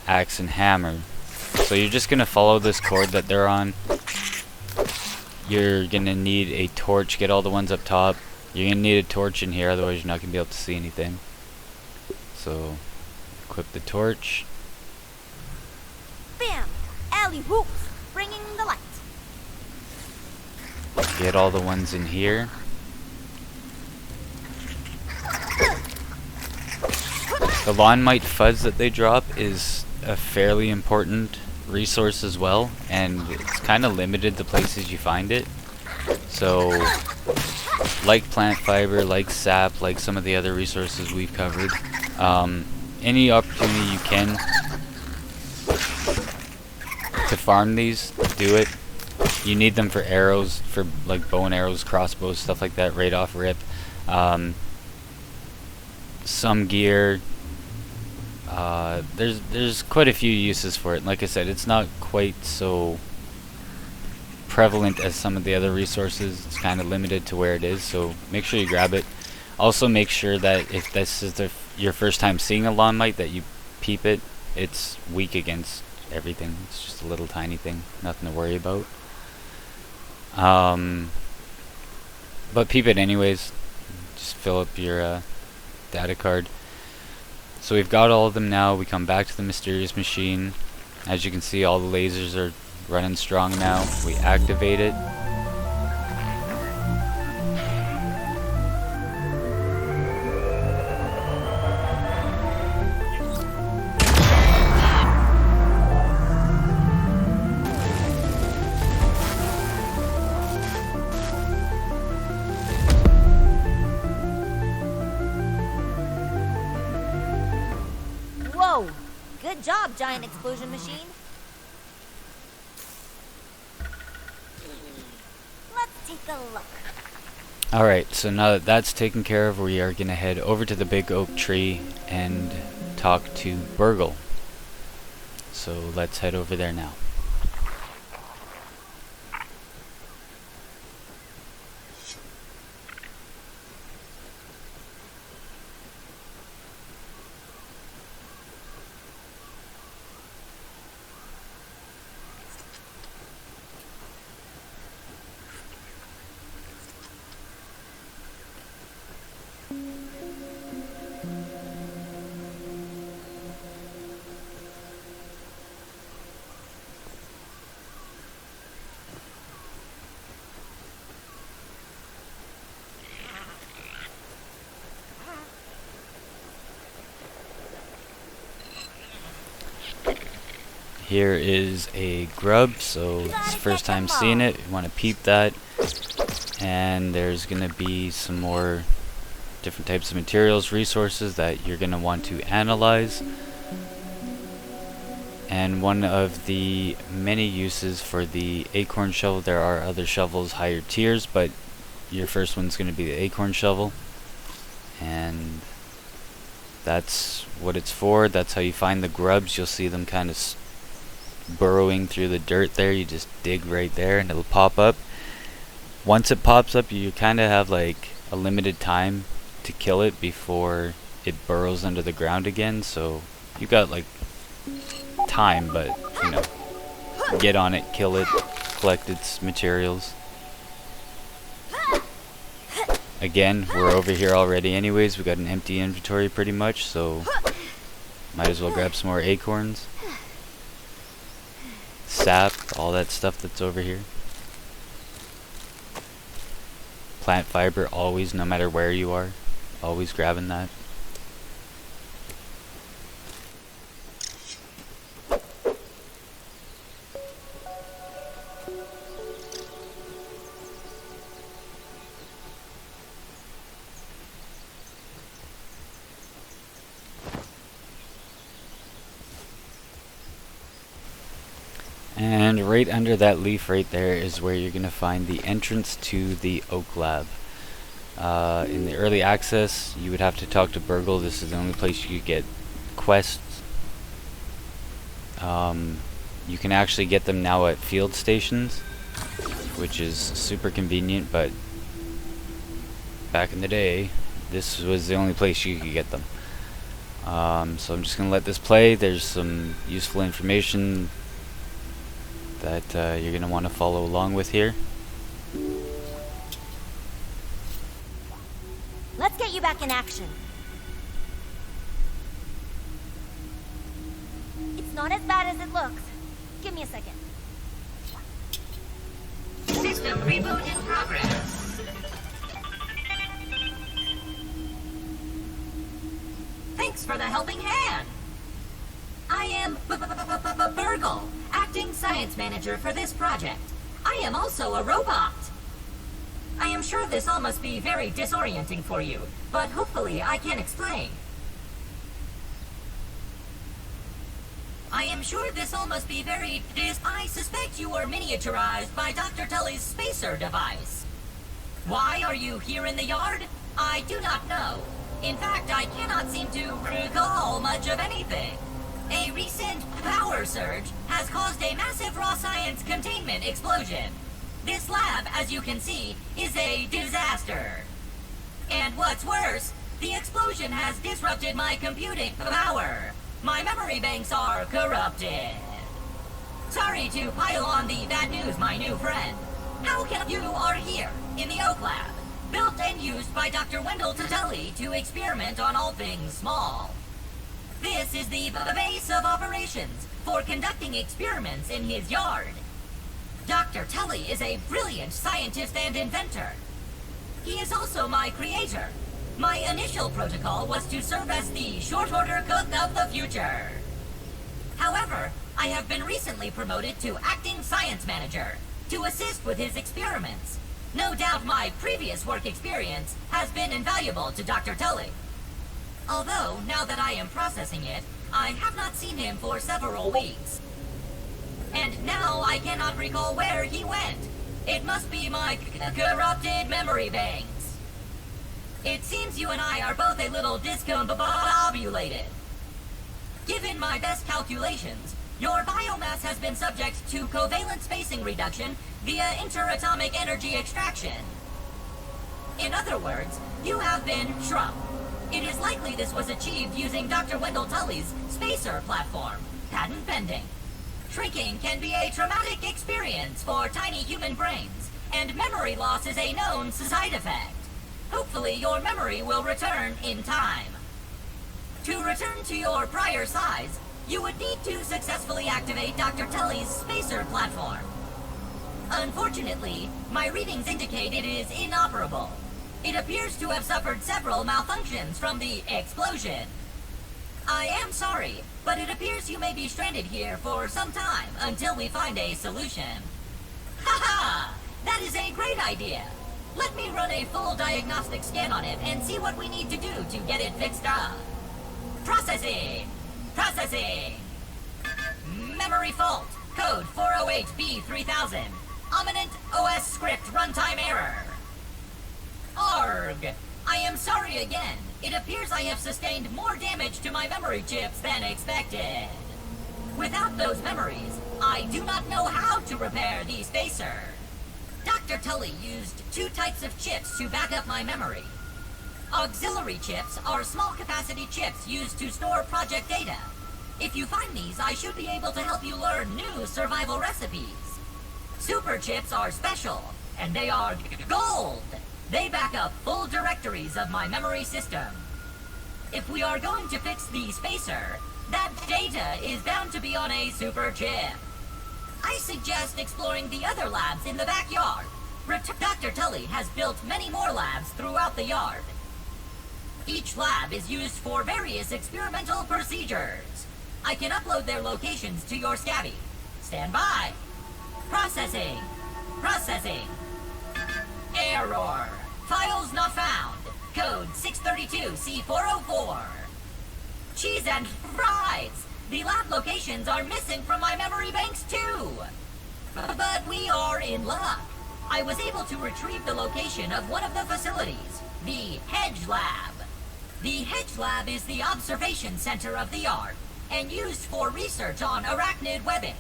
axe and hammer. So you're just going to follow this cord that they're on. You're going to need a torch. Get all the ones up top. You're going to need a torch in here, otherwise you're not going to be able to see anything. So equip the torch. Bam! Alley hoops, bringing the light. Get all the ones in here. The lawn mite fuzz that they drop is a fairly important resource as well, and it's kind of limited the places you find it. So, like plant fiber, like sap, like some of the other resources we've covered, any opportunity you can to farm these, do it. You need them for arrows, for like bow and arrows, crossbows, stuff like that, right off rip. Some gear. There's quite a few uses for it. Like I said, it's not quite so prevalent as some of the other resources. It's kind of limited to where it is, so make sure you grab it. Also make sure that if this is your first time seeing a lawn mite, that you peep it. It's weak against everything. It's just a little tiny thing, nothing to worry about. But peep it anyways. Just fill up your data card. So we've got all of them now. We come back to the mysterious machine. As you can see, all the lasers are running strong now. We activate it. Whoa! Good job, giant explosion machine. Let's take a look. Alright, so now that that's taken care of, we are going to head over to the big oak tree and talk to BURGL. So let's head over there now. Here is a grub, so it's the first time seeing it. You want to peep that. And there's going to be some more different types of materials, resources that you're going to want to analyze. And one of the many uses for the acorn shovel, there are other shovels higher tiers, but your first one's going to be the acorn shovel. And that's what it's for. That's how you find the grubs. You'll see them kind of burrowing through the dirt there. You just dig right there and it'll pop up. Once it pops up, you kind of have like a limited time to kill it before it burrows under the ground again, so you got like time, but you know, get on it, kill it, collect its materials. Again, we're over here already anyways. We got an empty inventory pretty much, so might as well grab some more acorns, sap, all that stuff that's over here. Plant fiber, always, no matter where you are, always grabbing that. And right under that leaf right there is where you're going to find the entrance to the Oak Lab. In the early access, you would have to talk to BURGL. This is the only place you could get quests. You can actually get them now at field stations, which is super convenient, but back in the day, this was the only place you could get them. So I'm just going to let this play. There's some useful information that you're going to want to follow along with here. Let's get you back in action. It's not as bad as it looks. Give me a second. System reboot in progress. Thanks for the helping hand. I am BURGL, acting science manager for this project. I am also a robot. I am sure this all must be very disorienting for you, but hopefully I can explain. I suspect you were miniaturized by Dr. Tully's spacer device. Why are you here in the yard? I do not know. In fact, I cannot seem to recall much of anything. A recent power surge has caused a massive raw science containment explosion. This lab, as you can see, is a disaster. And what's worse, the explosion has disrupted my computing power. My memory banks are corrupted. Sorry to pile on the bad news, my new friend. How can you are here, in the Oak Lab, built and used by Dr. Wendell Tully to experiment on all things small. This is the base of operations for conducting experiments in his yard. Dr. Tully is a brilliant scientist and inventor. He is also my creator. My initial protocol was to serve as the short-order cook of the future. However, I have been recently promoted to acting science manager to assist with his experiments. No doubt my previous work experience has been invaluable to Dr. Tully. Although, now that I am processing it, I have not seen him for several weeks. And now I cannot recall where he went. It must be my corrupted memory banks. It seems you and I are both a little discombobulated. Given my best calculations, your biomass has been subject to covalent spacing reduction via interatomic energy extraction. In other words, you have been shrunk. It is likely this was achieved using Dr. Wendell Tully's spacer platform, patent pending. Shrinking can be a traumatic experience for tiny human brains, and memory loss is a known side effect. Hopefully your memory will return in time. To return to your prior size, you would need to successfully activate Dr. Tully's spacer platform. Unfortunately, my readings indicate it is inoperable. It appears to have suffered several malfunctions from the explosion. I am sorry, but it appears you may be stranded here for some time until we find a solution. Haha! That is a great idea! Let me run a full diagnostic scan on it and see what we need to do to get it fixed up. Processing! Processing! Memory fault! Code 408B3000. Ominent OS script runtime error. Arg! I am sorry again. It appears I have sustained more damage to my memory chips than expected. Without those memories, I do not know how to repair the spacer. Dr. Tully used two types of chips to back up my memory. Auxiliary chips are small capacity chips used to store project data. If you find these, I should be able to help you learn new survival recipes. Super chips are special, and they are gold. They back up full directories of my memory system. If we are going to fix the spacer, that data is bound to be on a super chip. I suggest exploring the other labs in the backyard. Dr. Tully has built many more labs throughout the yard. Each lab is used for various experimental procedures. I can upload their locations to your scabby. Stand by. Processing. Processing. Error. Files not found. Code 632C404. Cheese and fries. The lab locations are missing from my memory banks too. But we are in luck. I was able to retrieve the location of one of the facilities, the Hedge Lab. The Hedge Lab is the observation center of the yard, and used for research on arachnid webbing.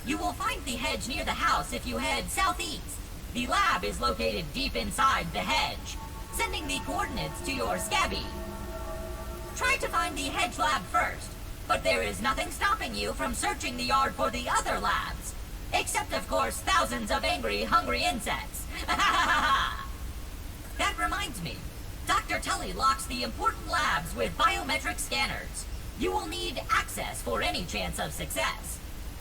You will find the hedge near the house if you head southeast. The lab is located deep inside the hedge, sending the coordinates to your scabby. Try to find the Hedge Lab first, but there is nothing stopping you from searching the yard for the other labs. Except, of course, thousands of angry, hungry insects. That reminds me. Dr. Tully locks the important labs with biometric scanners. You will need access for any chance of success.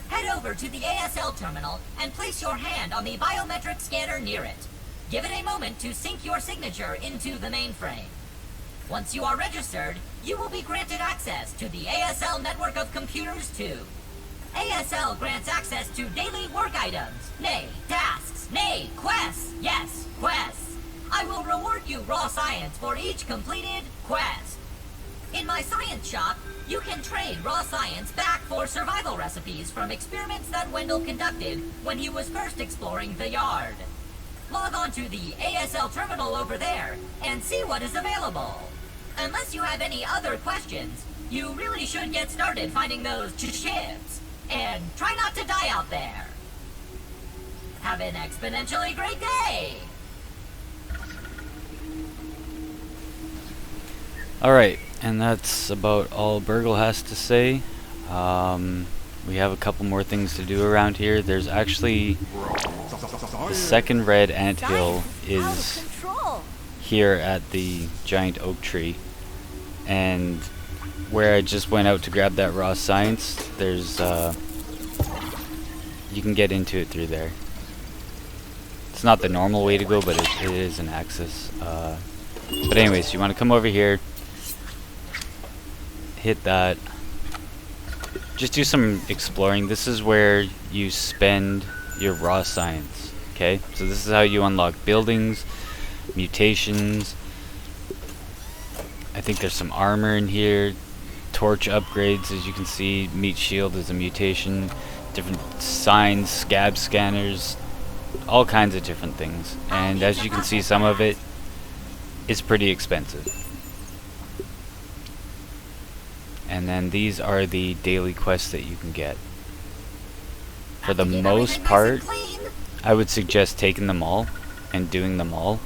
Head over to the ASL terminal and place your hand on the biometric scanner near it. Give it a moment to sync your signature into the mainframe. Once you are registered, you will be granted access to the ASL network of computers too. ASL grants access to daily work items, nay, tasks, nay, quests, yes, quests. I will reward you raw science for each completed quest. In my science shop, you can trade raw science back for survival recipes from experiments that Wendell conducted when he was first exploring the yard. Log on to the ASL terminal over there and see what is available. Unless you have any other questions, you really should get started finding those shivs. And try not to die out there. Have an exponentially great day! Alright, and that's about all BURGL has to say. We have a couple more things to do around here. There's actually the second red anthill is here at the giant oak tree. And where I just went out to grab that raw science, there's you can get into it through there. It's not the normal way to go, but it is an access. But anyways, you want to come over here, hit that, just do some exploring. This is where you spend your raw science. Okay, so this is how you unlock buildings, mutations. I think there's some armor in here, torch upgrades, as you can see. Meat shield is a mutation, different signs, scab scanners, all kinds of different things. And as you can see, some of it is pretty expensive. And then these are the daily quests that you can get. For the most part, I would suggest taking them all and doing them all.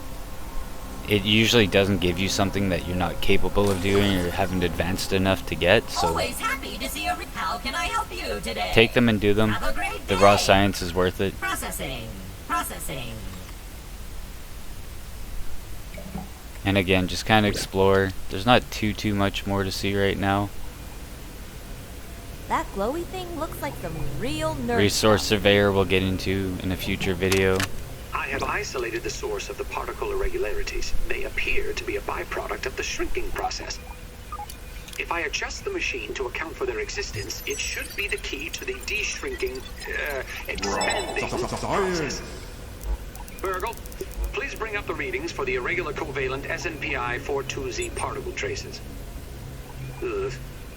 It usually doesn't give you something that you're not capable of doing or haven't advanced enough to get, so Always happy to see how can I help you today? take them and do them. Have a great The raw day. science is worth it. Processing. And again, just kind of explore. There's not too much more to see right now. That glowy thing looks like some real nerd Resource stuff. surveyor we'll get into in a future video. I have isolated the source of the particle irregularities. They appear to be a byproduct of the shrinking process. If I adjust the machine to account for their existence, it should be the key to the de-shrinking, expanding process. BURGL, please bring up the readings for the irregular covalent SNPI 42Z particle traces. Ugh,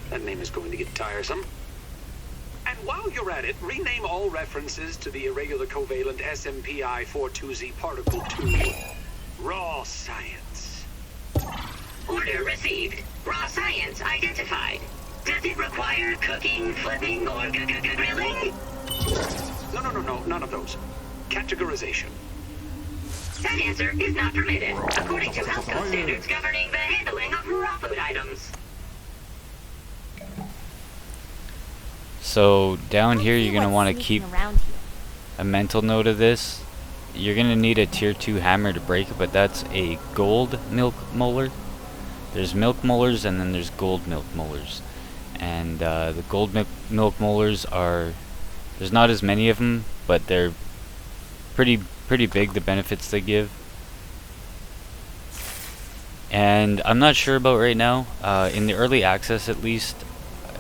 that name is going to get tiresome. And while you're at it, rename all references to the irregular covalent SMPI 42Z particle to raw science. Order received. Raw science identified. Does it require cooking, flipping, or grilling? No, none of those. Categorization. That answer is not permitted, according to health code standards governing the handling of raw food items. So down here, Let's you're see going to what's want to keep sneaking around here. a mental note of this. You're going to need a tier 2 hammer to break it, but that's a gold milk molar. There's milk molars and then there's gold milk molars. And the gold milk molars are, there's not as many of them, but they're pretty big, the benefits they give. And I'm not sure about right now, in the early access at least,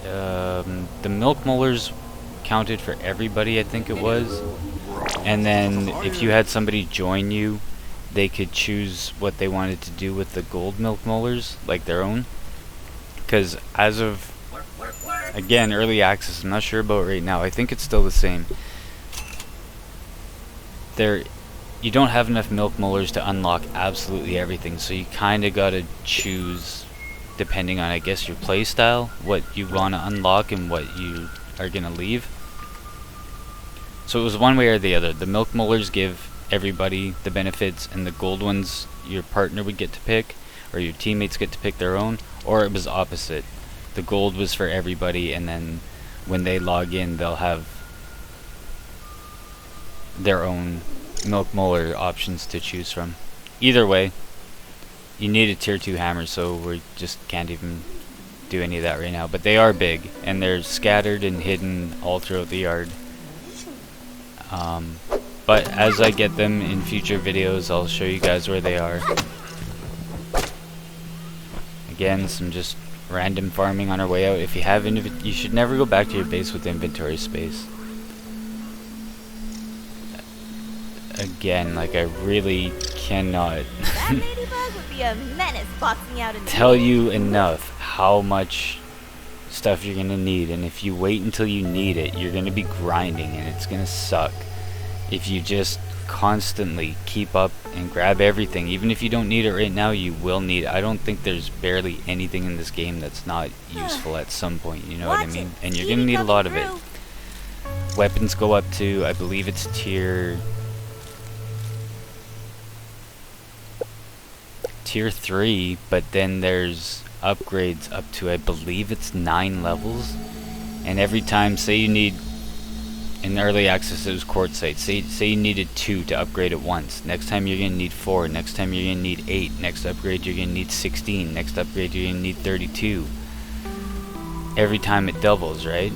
the milk molars counted for everybody, I think it was. And then if you had somebody join you, they could choose what they wanted to do with the gold milk molars, like their own. Because as of Again, early access. I'm not sure about right now. I think it's still the same. You don't have enough milk molars to unlock absolutely everything, so you kind of gotta choose, depending on, I guess, your play style, what you want to unlock and what you are gonna leave. So it was one way or the other. The milk molars give everybody the benefits, and the gold ones your partner would get to pick, or your teammates get to pick their own, or it was opposite. The gold was for everybody, and then when they log in, they'll have their own milk molar options to choose from. Either way, you need a tier 2 hammer, so we just can't even do any of that right now. But they are big, and they're scattered and hidden all throughout the yard. But as I get them in future videos, I'll show you guys where they are. Again, some just random farming on our way out. If you have you should never go back to your base with inventory space. Again, like, I really cannot That ladybug would be a menace boxing out in the tell you enough how much stuff you're gonna need, and if you wait until you need it, you're gonna be grinding, and it's gonna suck. If you just constantly keep up and grab everything, even if you don't need it right now, you will need it. I don't think there's barely anything in this game that's not useful at some point, you know what I mean? And you're gonna need a lot of it. Weapons go up to, I believe it's tier 3, but then there's upgrades up to, I believe it's 9 levels. And every time, say you need, in early access it was quartzite, say you needed 2 to upgrade it once, next time you're gonna need 4, next time you're gonna need 8, next upgrade you're gonna need 16, next upgrade you're gonna need 32. Every time it doubles, right?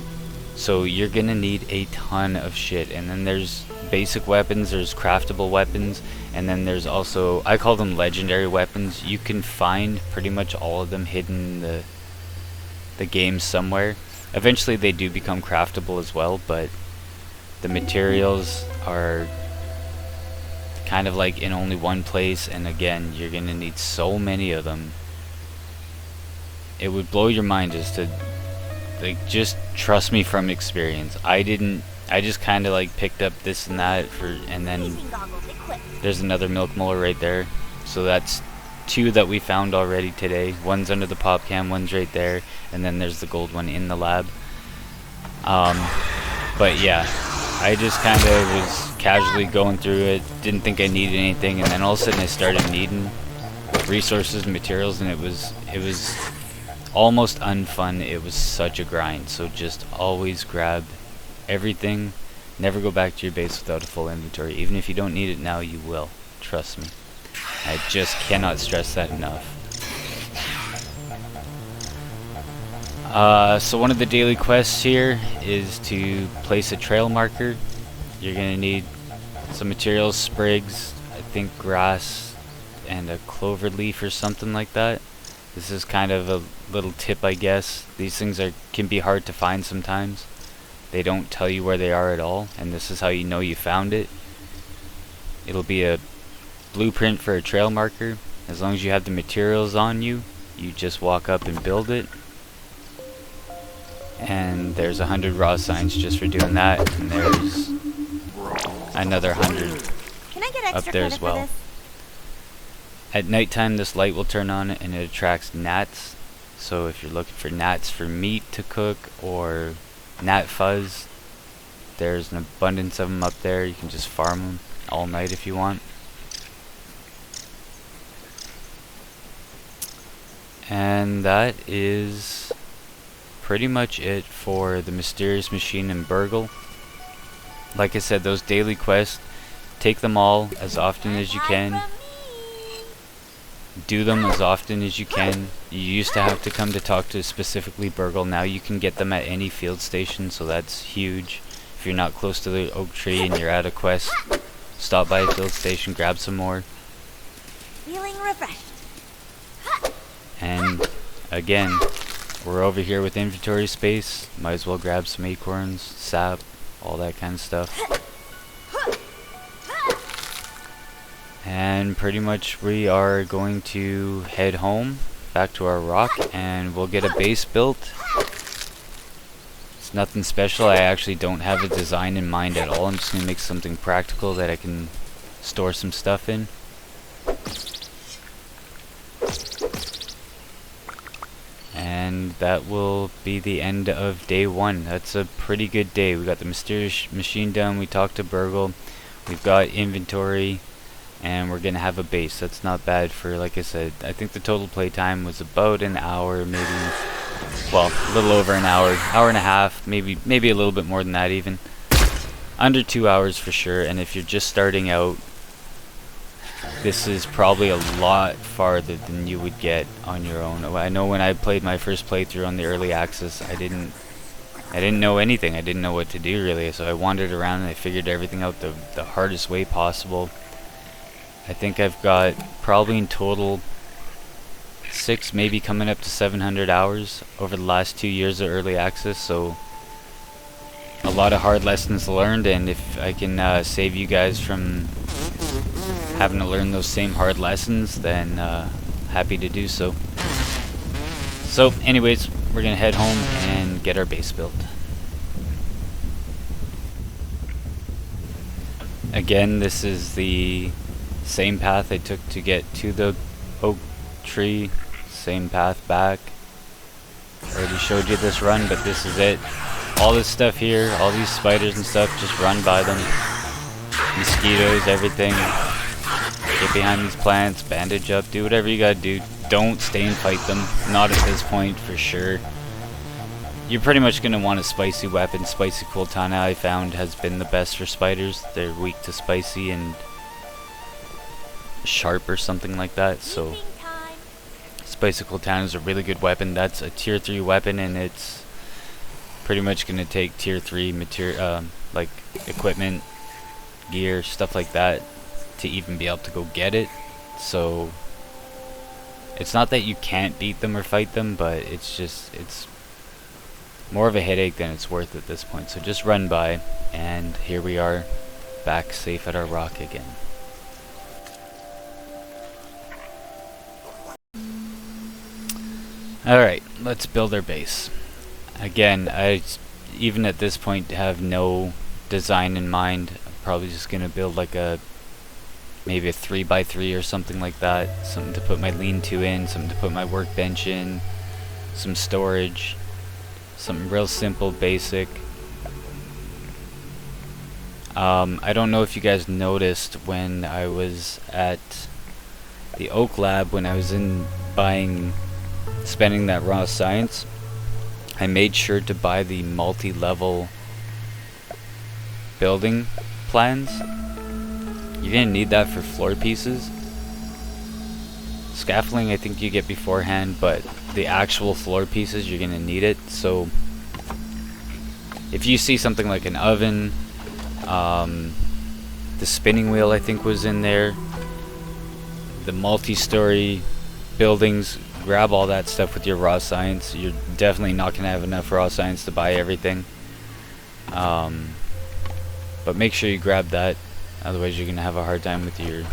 So you're gonna need a ton of shit. And then there's basic weapons, there's craftable weapons, and then there's also, I call them legendary weapons. You can find pretty much all of them hidden in the game somewhere. Eventually they do become craftable as well, but the materials are kind of like in only one place, and again, you're gonna need so many of them. It would blow your mind just to, like, just trust me from experience. I just kind of like picked up this and that and then there's another milk molar right there. So that's 2 that we found already today. One's under the pop cam, one's right there, and then there's the gold one in the lab. But yeah, I just kind of was casually going through it, didn't think I needed anything, and then all of a sudden I started needing resources and materials, and it was almost unfun. It was such a grind. So just always grab everything. Never go back to your base without a full inventory. Even if you don't need it now, you will. Trust me. I just cannot stress that enough. So one of the daily quests here is to place a trail marker. You're gonna need some materials, sprigs, I think grass, and a clover leaf or something like that. This is kind of a little tip, I guess. These things can be hard to find sometimes. They don't tell you where they are at all, and this is how you know you found it. It'll be a blueprint for a trail marker. As long as you have the materials on you, you just walk up and build it. And there's 100 raw signs just for doing that, and there's another 100 Can I get up extra there credit as for well. this? At nighttime, this light will turn on and it attracts gnats. So if you're looking for gnats for meat to cook or gnat fuzz, there's an abundance of them up there. You can just farm them all night if you want. And that is pretty much it for the mysterious machine in BURGL. Like I said, those daily quests, take them all as often as you can. Do them as often as you can. You used to have to come to talk to specifically BURGL. Now you can get them at any field station, so that's huge. If you're not close to the oak tree and you're at a quest, stop by a field station, grab some more. Feeling refreshed. And again, we're over here with inventory space. Might as well grab some acorns, sap, all that kind of stuff. And pretty much we are going to head home, back to our rock, and we'll get a base built. It's nothing special. I actually don't have a design in mind at all. I'm just going to make something practical that I can store some stuff in. And that will be the end of day 1. That's a pretty good day. We got the mysterious machine done. We talked to BURGL. We've got inventory. And we're going to have a base. That's not bad for, like I said, I think the total playtime was about an hour, maybe, well, a little over an hour, hour and a half, maybe a little bit more than that even. Under 2 hours for sure, and if you're just starting out, this is probably a lot farther than you would get on your own. I know when I played my first playthrough on the early access, I didn't know anything. I didn't know what to do really, so I wandered around and I figured everything out the hardest way possible. I think I've got probably in total 6, maybe coming up to 700 hours over the last 2 years of early access, so a lot of hard lessons learned, and if I can save you guys from having to learn those same hard lessons, then happy to do so. So anyways, we're gonna head home and get our base built. Again, this is the same path I took to get to the oak tree, same path back. Already showed you this run, but this is it. All this stuff here, all these spiders and stuff, just run by them. Mosquitoes, everything. Get behind these plants, bandage up, do whatever you gotta do. Don't stay and fight them, not at this point for sure. You're pretty much going to want a spicy weapon. Spicy Kultana I found has been the best for spiders. They're weak to spicy and sharp or something like that, so Spicy Kultana is a really good weapon. That's a tier 3 weapon, and it's pretty much going to take tier 3 material, like equipment, gear, stuff like that to even be able to go get it. So it's not that you can't beat them or fight them, but it's more of a headache than it's worth at this point. So just run by, and here we are, back safe at our rock again. Alright, let's build our base. Again, I even at this point have no design in mind. I'm probably just going to build like maybe a 3x3 or something like that. Something to put my lean-to in, something to put my workbench in, some storage. Something real simple, basic. I don't know if you guys noticed when I was at the Oak Lab, when I was spending that raw science, I made sure to buy the multi-level building plans. You're gonna need that for floor pieces. Scaffolding I think you get beforehand, but the actual floor pieces you're gonna need it. So if you see something like an oven, the spinning wheel I think was in there, the multi-story buildings, grab all that stuff with your raw science. You're definitely not gonna have enough raw science to buy everything, but make sure you grab that, otherwise you're gonna have a hard time with your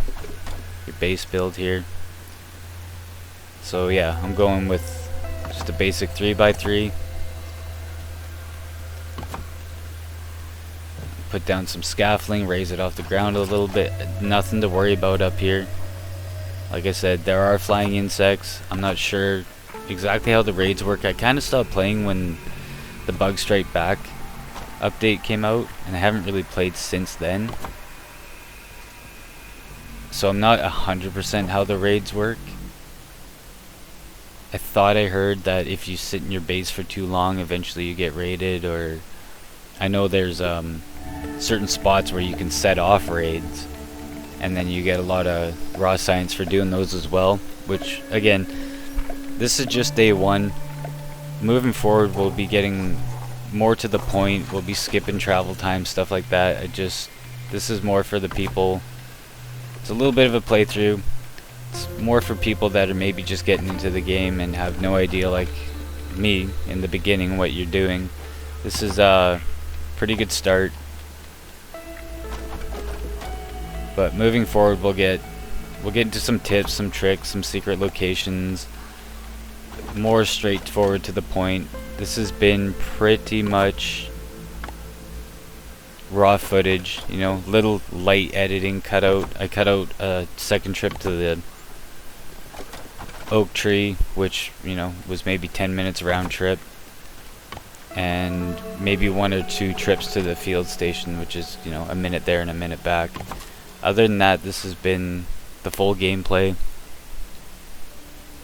base build here. So yeah, I'm going with just a basic 3x3. Put down some scaffolding, raise it off the ground a little bit. Nothing to worry about up here. Like I said, there are flying insects. I'm not sure exactly how the raids work. I kind of stopped playing when the Bug Strike Back update came out, and I haven't really played since then. So I'm not 100% how the raids work. I thought I heard that if you sit in your base for too long, eventually you get raided, or I know there's certain spots where you can set off raids, and then you get a lot of raw science for doing those as well, which again, this is just day 1. Moving forward we'll be getting more to the point. We'll be skipping travel time, stuff like that. This is more for the people. It's a little bit of a playthrough. It's more for people that are maybe just getting into the game and have no idea, like me in the beginning, what you're doing. This is a pretty good start. But moving forward we'll get into some tips, some tricks, some secret locations. More straightforward to the point. this has been pretty much raw footage, you know, little light editing. I cut out a second trip to the oak tree, which, you know, was maybe 10 minutes round trip, and maybe 1 or 2 trips to the field station, which is, you know, a minute there and a minute back. Other than that, this has been the full gameplay.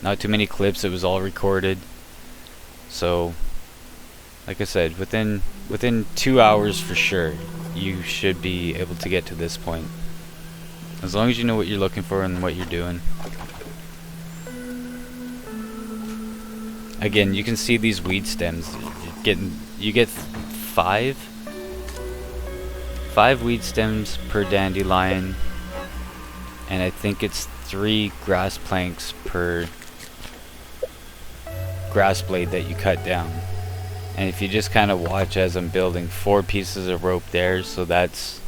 Not too many clips, it was all recorded. So, like I said, within 2 hours for sure, you should be able to get to this point. As long as you know what you're looking for and what you're doing. Again, you can see these weed stems. You get 5 weed stems per dandelion, and I think it's 3 grass planks per grass blade that you cut down. And if you just kind of watch as I'm building, 4 pieces of rope there, so that's,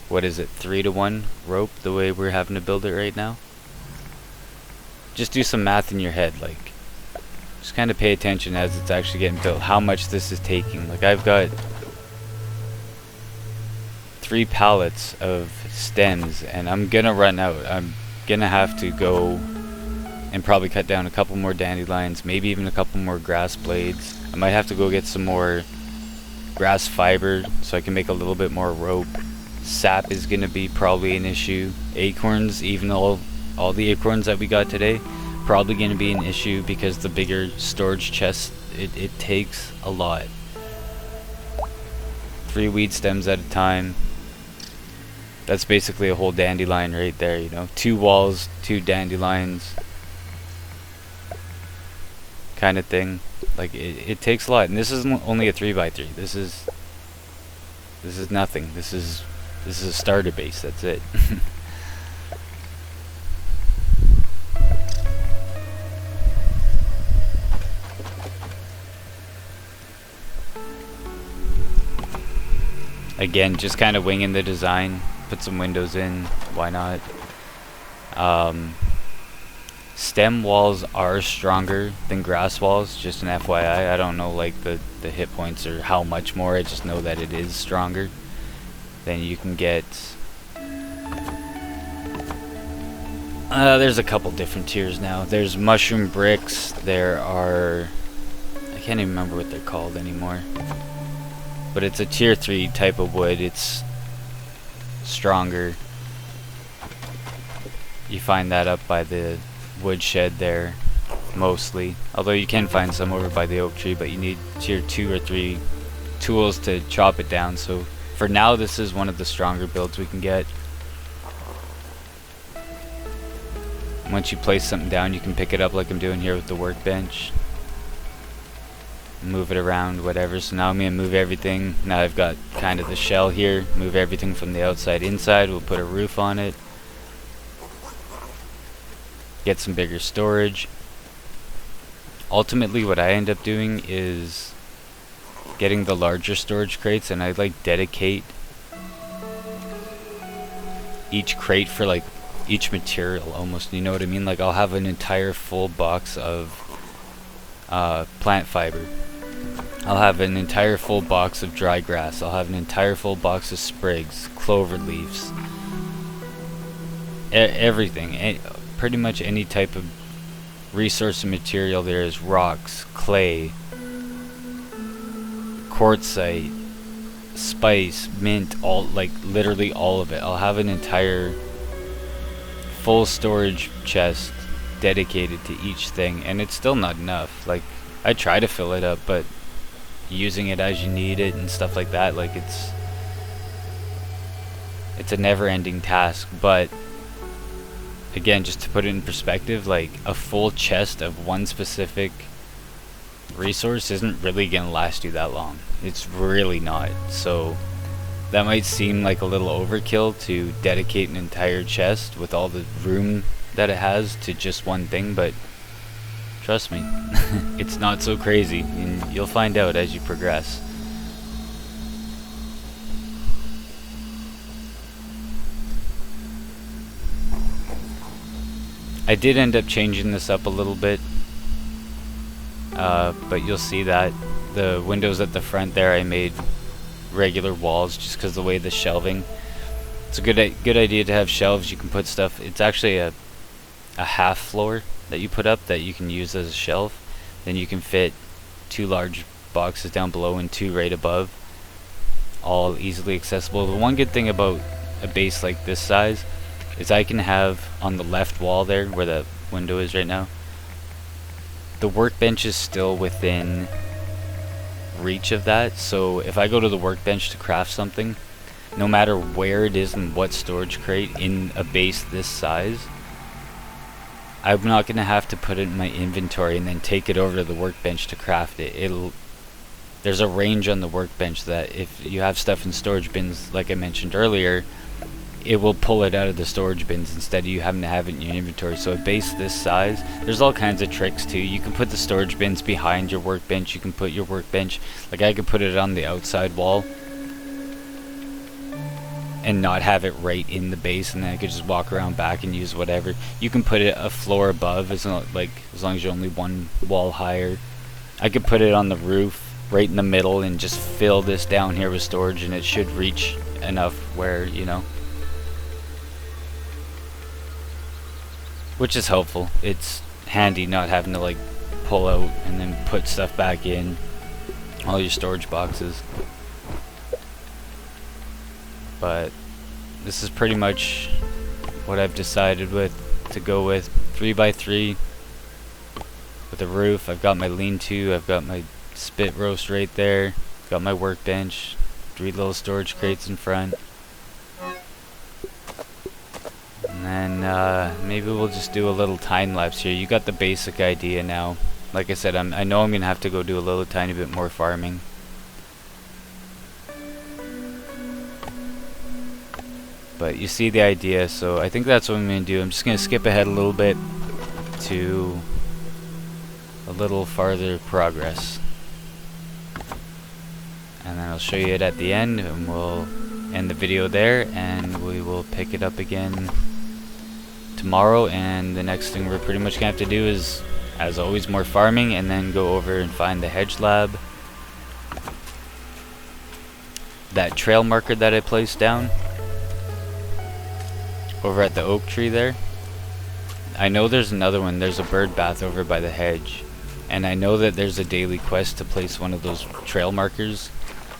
what is it, 3 to 1 rope, the way we're having to build it right now. Just do some math in your head, like, just kind of pay attention as it's actually getting built, how much this is taking. Like, I've got 3 pallets of stems, and I'm gonna run out. I'm gonna have to go and probably cut down a couple more dandelions, maybe even a couple more grass blades. I might have to go get some more grass fiber so I can make a little bit more rope. Sap is gonna be probably an issue. Acorns, even all the acorns that we got today, probably gonna be an issue because the bigger storage chest, it takes a lot. 3 weed stems at a time. That's basically a whole dandelion right there, you know. 2 walls, 2 dandelions, kind of thing. Like, it takes a lot, and this isn't only a 3x3. This is nothing. This is a starter base. That's it. Again, just kind of winging the design. Put some windows in. Why not? Stem walls are stronger than grass walls, just an FYI. I don't know like the hit points or how much more, I just know that it is stronger. Then you can get there's a couple different tiers now. There's mushroom bricks, there are, I can't even remember what they're called anymore, but it's a tier 3 type of wood. It's stronger. You find that up by the woodshed there mostly, although you can find some over by the oak tree, but you need tier 2 or 3 tools to chop it down. So for now, this is one of the stronger builds we can get. Once you place something down, you can pick it up like I'm doing here with the workbench, move it around, whatever. So now I'm gonna move everything. Now I've got kind of the shell here, move everything from the outside inside. We'll put a roof on it, get some bigger storage. Ultimately, what I end up doing is getting the larger storage crates, and I like dedicate each crate for like each material almost, you know what I mean? Like, I'll have an entire full box of plant fiber. I'll have an entire full box of dry grass. I'll have an entire full box of sprigs, clover leaves, everything. Pretty much any type of resource and material there is, rocks, clay, quartzite, spice, mint, all, like literally all of it. I'll have an entire full storage chest dedicated to each thing, and it's still not enough. Like, I try to fill it up, but using it as you need it and stuff like that, like it's a never-ending task. But again, just to put it in perspective, like a full chest of one specific resource isn't really gonna last you that long. It's really not. So that might seem like a little overkill to dedicate an entire chest with all the room that it has to just one thing, but trust me, it's not so crazy, and you'll find out as you progress. I did end up changing this up a little bit, but you'll see that The windows at the front there, I made regular walls just because the way the shelving. It's a good idea to have shelves. You can put stuff. It's actually a half floor that you put up that you can use as a shelf. Then you can fit 2 large boxes down below and 2 right above, all easily accessible. The one good thing about a base like this size is I can have on the left wall there where the window is right now, the workbench is still within reach of that. So if I go to the workbench to craft something, no matter where it is and what storage crate in a base this size, I'm not going to have to put it in my inventory and then take it over to the workbench to craft it. There's a range on the workbench that if you have stuff in storage bins, like I mentioned earlier, it will pull it out of the storage bins instead of you having to have it in your inventory. So a base this size, there's all kinds of tricks too. You can put the storage bins behind your workbench. You can put your workbench, like I could put it on the outside wall and not have it right in the base, and then I could just walk around back and use whatever. You can put it a floor above, as long as you're only 1 wall higher. I could put it on the roof right in the middle and just fill this down here with storage, and it should reach enough where, you know, which is helpful. It's handy not having to like pull out and then put stuff back in all your storage boxes. But this is pretty much what I've decided to go with. 3x3 with a roof. I've got my lean-to, I've got my spit roast right there, got my workbench, 3 little storage crates in front. And then maybe we'll just do a little time lapse here. You got the basic idea now. Like I said, I know I'm gonna have to go do a little tiny bit more farming. But you see the idea, so I think that's what I'm gonna do. I'm just gonna skip ahead a little bit to a little farther progress, and then I'll show you it at the end, and we'll end the video there, and we will pick it up again tomorrow. And the next thing we're pretty much gonna have to do is, as always, more farming, and then go over and find the hedge lab. That trail marker that I placed down over at the oak tree there, I know there's another one. There's a bird bath over by the hedge, and I know that there's a daily quest to place one of those trail markers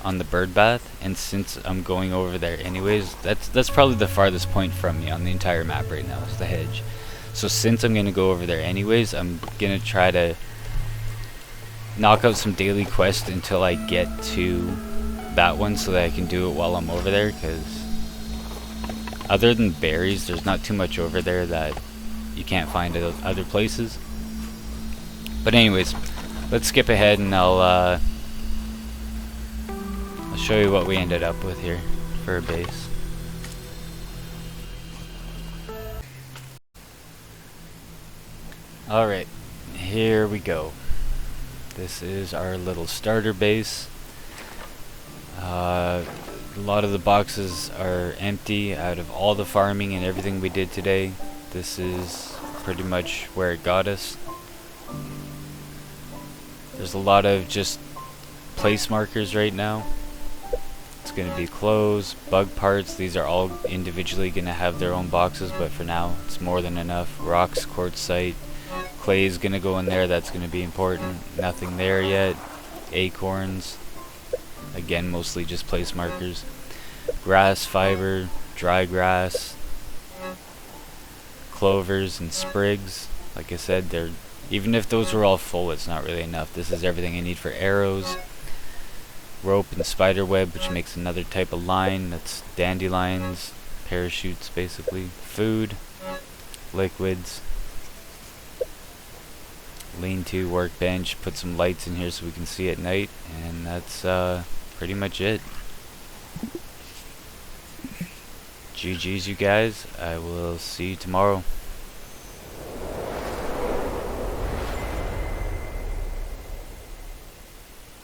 on the bird bath, and since I'm going over there anyways, that's probably the farthest point from me on the entire map right now is the hedge. So since I'm gonna go over there anyways, I'm gonna try to knock out some daily quests until I get to that one so that I can do it while I'm over there, because other than berries, there's not too much over there that you can't find at other places. But anyways, let's skip ahead, and I'll show you what we ended up with here for a base. Alright, here we go. This is our little starter base. A lot of the boxes are empty out of all the farming and everything we did today. This is pretty much where it got us. There's a lot of just place markers right now. It's going to be clothes, bug parts. These are all individually going to have their own boxes, but for now it's more than enough. Rocks, quartzite, clay is going to go in there. That's going to be important. Nothing there yet. Acorns. Again, mostly just place markers. Grass, fiber, dry grass, clovers and sprigs. Like I said, even if those were all full, it's not really enough. This is everything I need for arrows. Rope and spider web, which makes another type of line. That's dandelions, parachutes basically. Food, liquids, lean-to, workbench. Put some lights in here so we can see at night, and that's pretty much it. GG's, you guys. I will see you tomorrow.